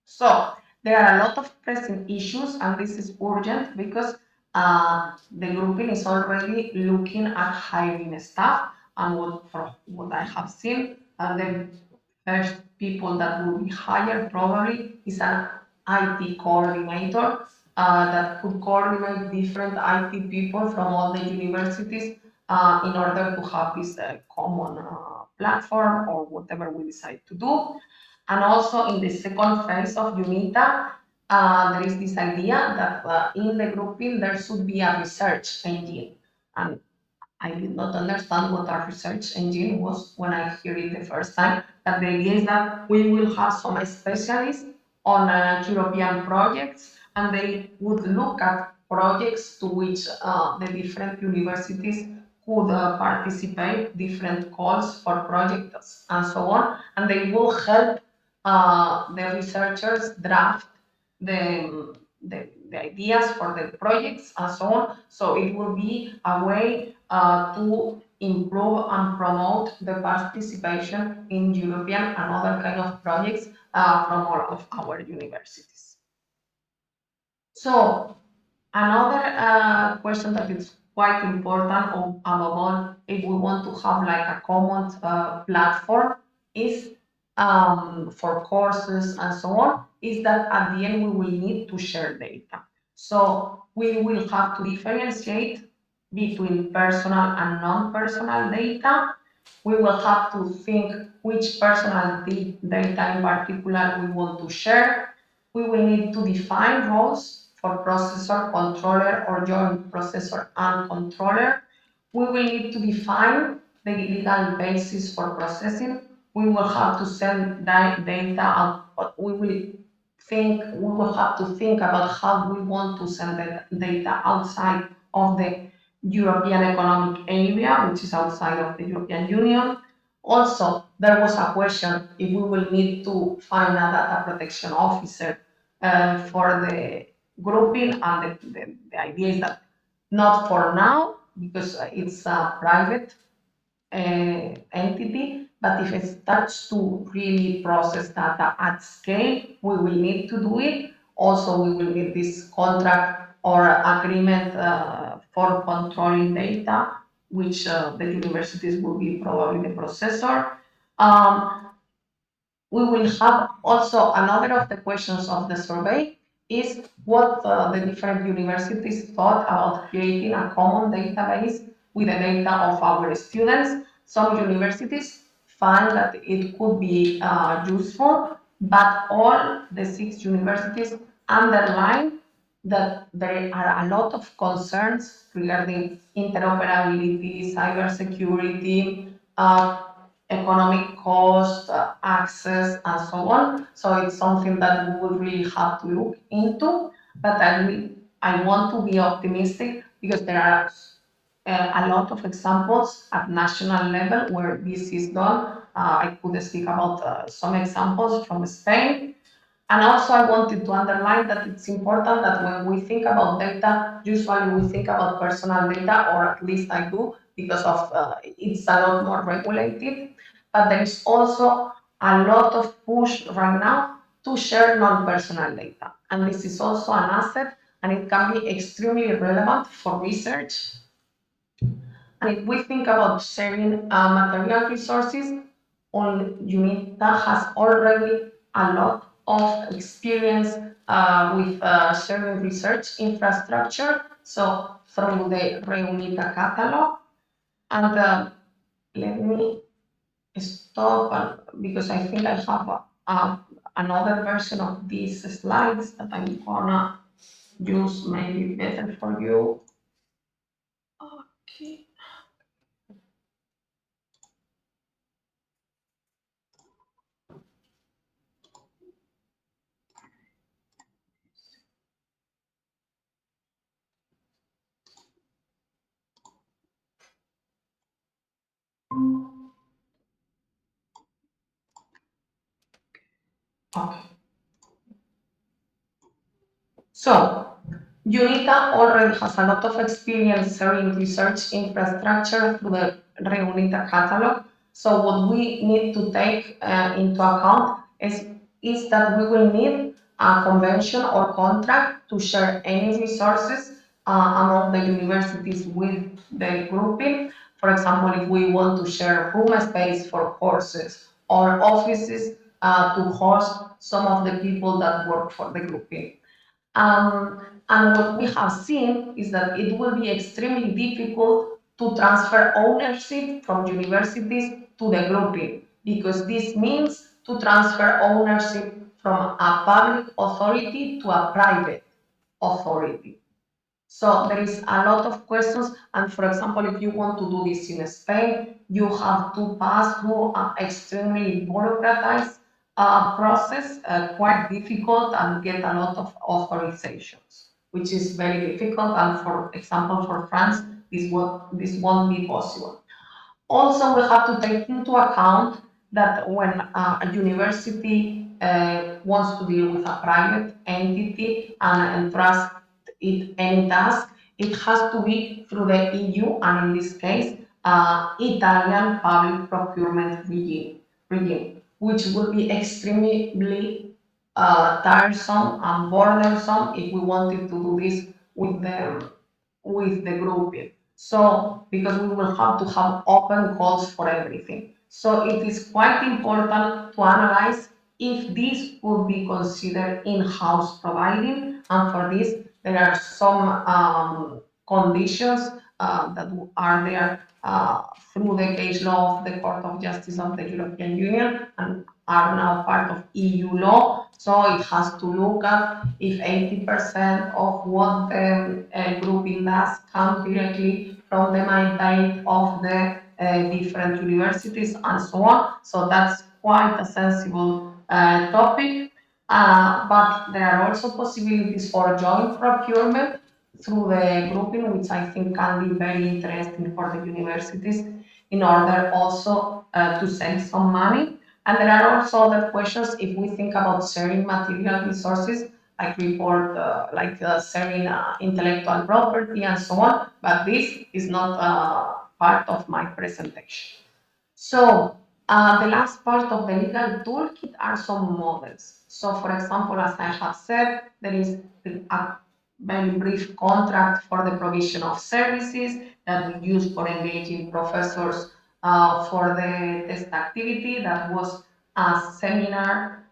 So there are a lot of pressing issues, and this is urgent because the grouping is already looking at hiring staff, and what I have seen, the first people that will be hired probably is an IT coordinator that could coordinate different IT people from all the universities in order to have this common platform or whatever we decide to do. And also in the second phase of UNITA, there is this idea that in the grouping there should be a research engine. And I did not understand what a research engine was when I heard it the first time. But the idea is that we will have some specialists on European projects, and they would look at projects to which the different universities could participate, different calls for projects, and so on. And they will help the researchers draft the ideas for the projects and so on. So it will be a way to improve and promote the participation in European and other kind of projects from all of our universities. So another question that is quite important above all, if we want to have like a common platform, is for courses and so on, is that at the end we will need to share data. So we will have to differentiate between personal and non-personal data. We will have to think which personal data in particular we want to share. We will need to define roles for processor, controller, or joint processor and controller. We will need to define the legal basis for processing. We will have to send data out, but we will have to think about how we want to send the data outside of the European Economic Area, which is outside of the European Union. Also, there was a question if we will need to find a data protection officer for the grouping, and the idea is that not for now, because it's a private entity, but if it starts to really process data at scale, we will need to do it. Also, we will need this contract or agreement for controlling data, which the universities will be probably the processor. We will have also another of the questions of the survey is what the different universities thought about creating a common database with the data of our students. Some universities find that it could be useful, but all the 6 universities underline that there are a lot of concerns regarding interoperability, cybersecurity, economic cost, access, and so on. So it's something that we would really have to look into. But I want to be optimistic because there are a lot of examples at national level where this is done. I could speak about some examples from Spain. And also, I wanted to underline that it's important that when we think about data, usually we think about personal data, or at least I do, because of it's a lot more regulated. But there is also a lot of push right now to share non-personal data, and this is also an asset, and it can be extremely relevant for research. And if we think about sharing material resources, UNITA has already a lot of experience with sharing research infrastructure. So through the UNITA catalog, and let me stop because I think I have another version of these slides that I'm gonna use maybe better for you. Okay. Okay. So, UNITA already has a lot of experience sharing research infrastructure through the ReUNITA catalog. So, what we need to take into account is that we will need a convention or contract to share any resources among the universities with the grouping. For example, if we want to share room space for courses or offices to host some of the people that work for the grouping. And what we have seen is that it will be extremely difficult to transfer ownership from universities to the grouping, because this means to transfer ownership from a public authority to a private authority. So there is a lot of questions, and for example, if you want to do this in Spain, you have to pass through an extremely bureaucratized process, quite difficult, and get a lot of authorizations, which is very difficult. And for example, for France, this won't be possible. Also, we have to take into account that when a university wants to deal with a private entity and entrust it any task, it has to be through the EU, and in this case, Italian public procurement regime, which will be extremely tiresome and burdensome if we wanted to do this with the grouping. So, because we will have to have open calls for everything. So it is quite important to analyze if this would be considered in-house providing, and for this there are some conditions that are there through the case law of the Court of Justice of the European Union and are now part of EU law. So it has to look at if 80% of what the grouping does come directly from the mandate of the different universities and so on. So that's quite a sensible topic. But there are also possibilities for joint procurement through the grouping, which I think can be very interesting for the universities in order also to save some money. And there are also other questions if we think about sharing material resources, like sharing intellectual property and so on. But this is not part of my presentation. So the last part of the legal toolkit are some models. So for example, as I have said, there is a very brief contract for the provision of services that we use for engaging professors for the test activity. That was a seminar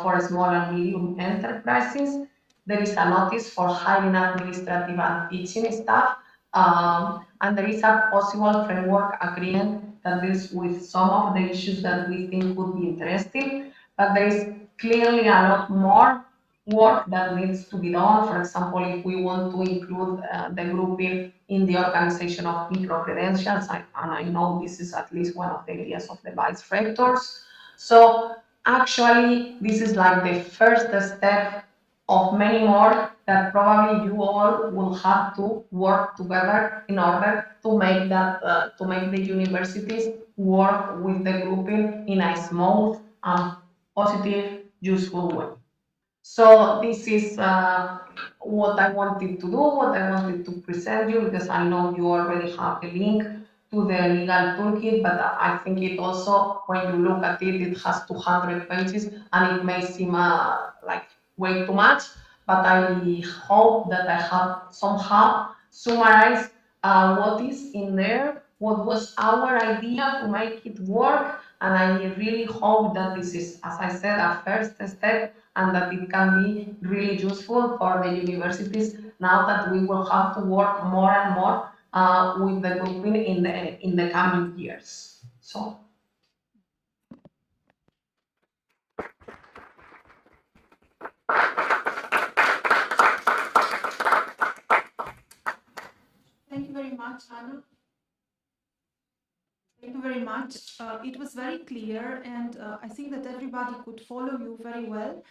for small and medium enterprises. There is a notice for hiring administrative and teaching staff, and there is a possible framework agreement that deals with some of the issues that we think would be interesting, but there is clearly a lot more work that needs to be done. For example, if we want to include the grouping in the organization of micro-credentials, and I know this is at least one of the areas of the vice rectors. So actually, this is like the first step of many more that probably you all will have to work together in order to make that to make the universities work with the grouping in a smooth and positive, useful way. So this is what I wanted to do, what I wanted to present you, because I know you already have the link to the legal toolkit, but I think it also, when you look at it, it has 200 pages, and it may seem like way too much, but I hope that I have somehow summarized what is in there, what was our idea to make it work, and I really hope that this is, as I said, a first step, and that it can be really useful for the universities now that we will have to work more and more with the grouping in the coming years. So. Thank you very much, Anna. Thank you very much. It was very clear, and I think that everybody could follow you very well.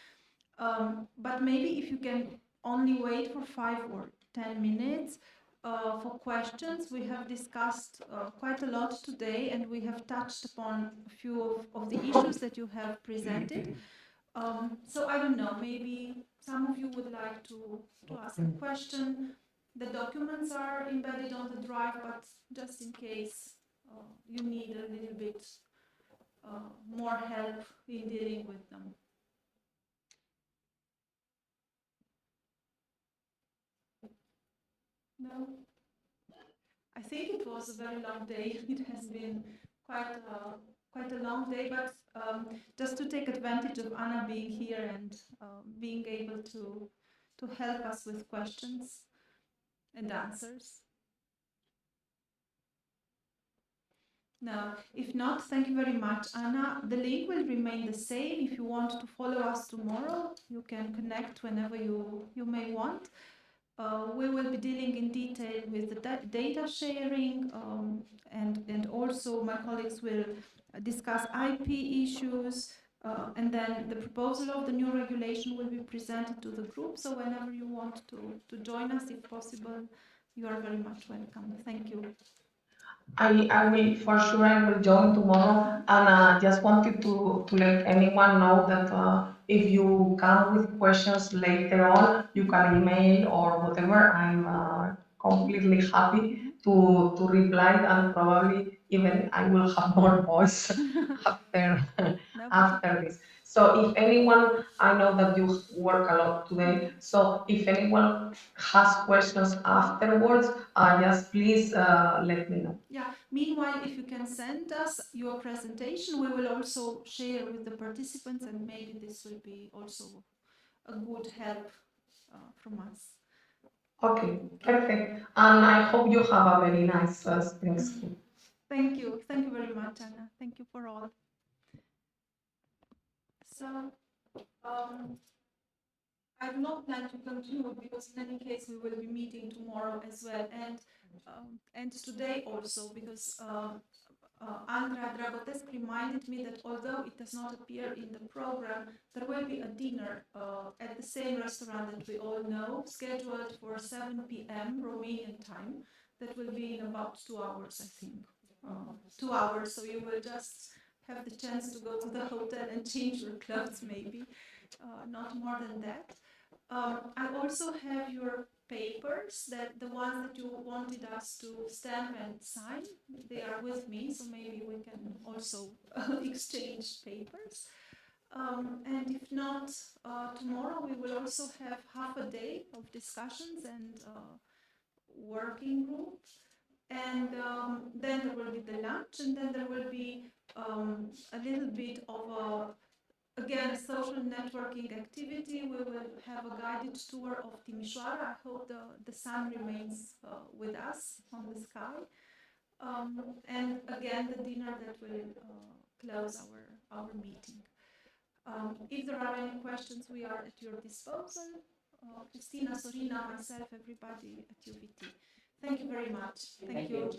But maybe if you can only wait for 5 or 10 minutes for questions. We have discussed quite a lot today, and we have touched upon a few of the issues that you have presented. So I don't know, maybe some of you would like to ask a question. The documents are embedded on the drive, but just in case you need a little bit more help in dealing with them. No? I think it was a very long day. It has been quite quite a long day, but just to take advantage of Anna being here and being able to help us with questions and answers. No, if not, thank you very much, Anna. The link will remain the same. If you want to follow us tomorrow, you can connect whenever you may want. We will be dealing in detail with the data sharing, and also my colleagues will discuss IP issues, and then the proposal of the new regulation will be presented to the group. So whenever you want to join us, if possible, you are very much welcome. Thank you. I will, for sure, I will join tomorrow, and just wanted to let anyone know that if you come with questions later on, you can email or whatever. I'm completely happy to reply, and probably even I will have more voice after after this. So if anyone, I know that you work a lot today, so if anyone has questions afterwards, just please let me know. Yeah, meanwhile, if you can send us your presentation, we will also share with the participants, and maybe this will be also a good help from us. Okay, perfect. And I hope you have a very nice spring school. Thank you. Thank you very much, Anna. Thank you for all. So, I do not plan to continue because in any case we will be meeting tomorrow as well, and today also, because Andra Dragotesc reminded me that although it does not appear in the program, there will be a dinner at the same restaurant that we all know, scheduled for 7 p.m. Romanian time. That will be in about 2 hours, I think. 2 hours, so you will just have the chance to go to the hotel and change your clothes, maybe. Not more than that. I also have your papers, that the ones that you wanted us to stamp and sign. They are with me, so maybe we can also exchange papers. And if not, tomorrow we will also have half a day of discussions and working group. And then there will be the lunch, and then there will be a little bit of again, a social networking activity. We will have a guided tour of Timișoara. I hope the sun remains with us on the sky. And again, the dinner that will close our meeting. If there are any questions, we are at your disposal. Cristina, Sorina, myself, everybody at UVT. Thank you very much. Thank you.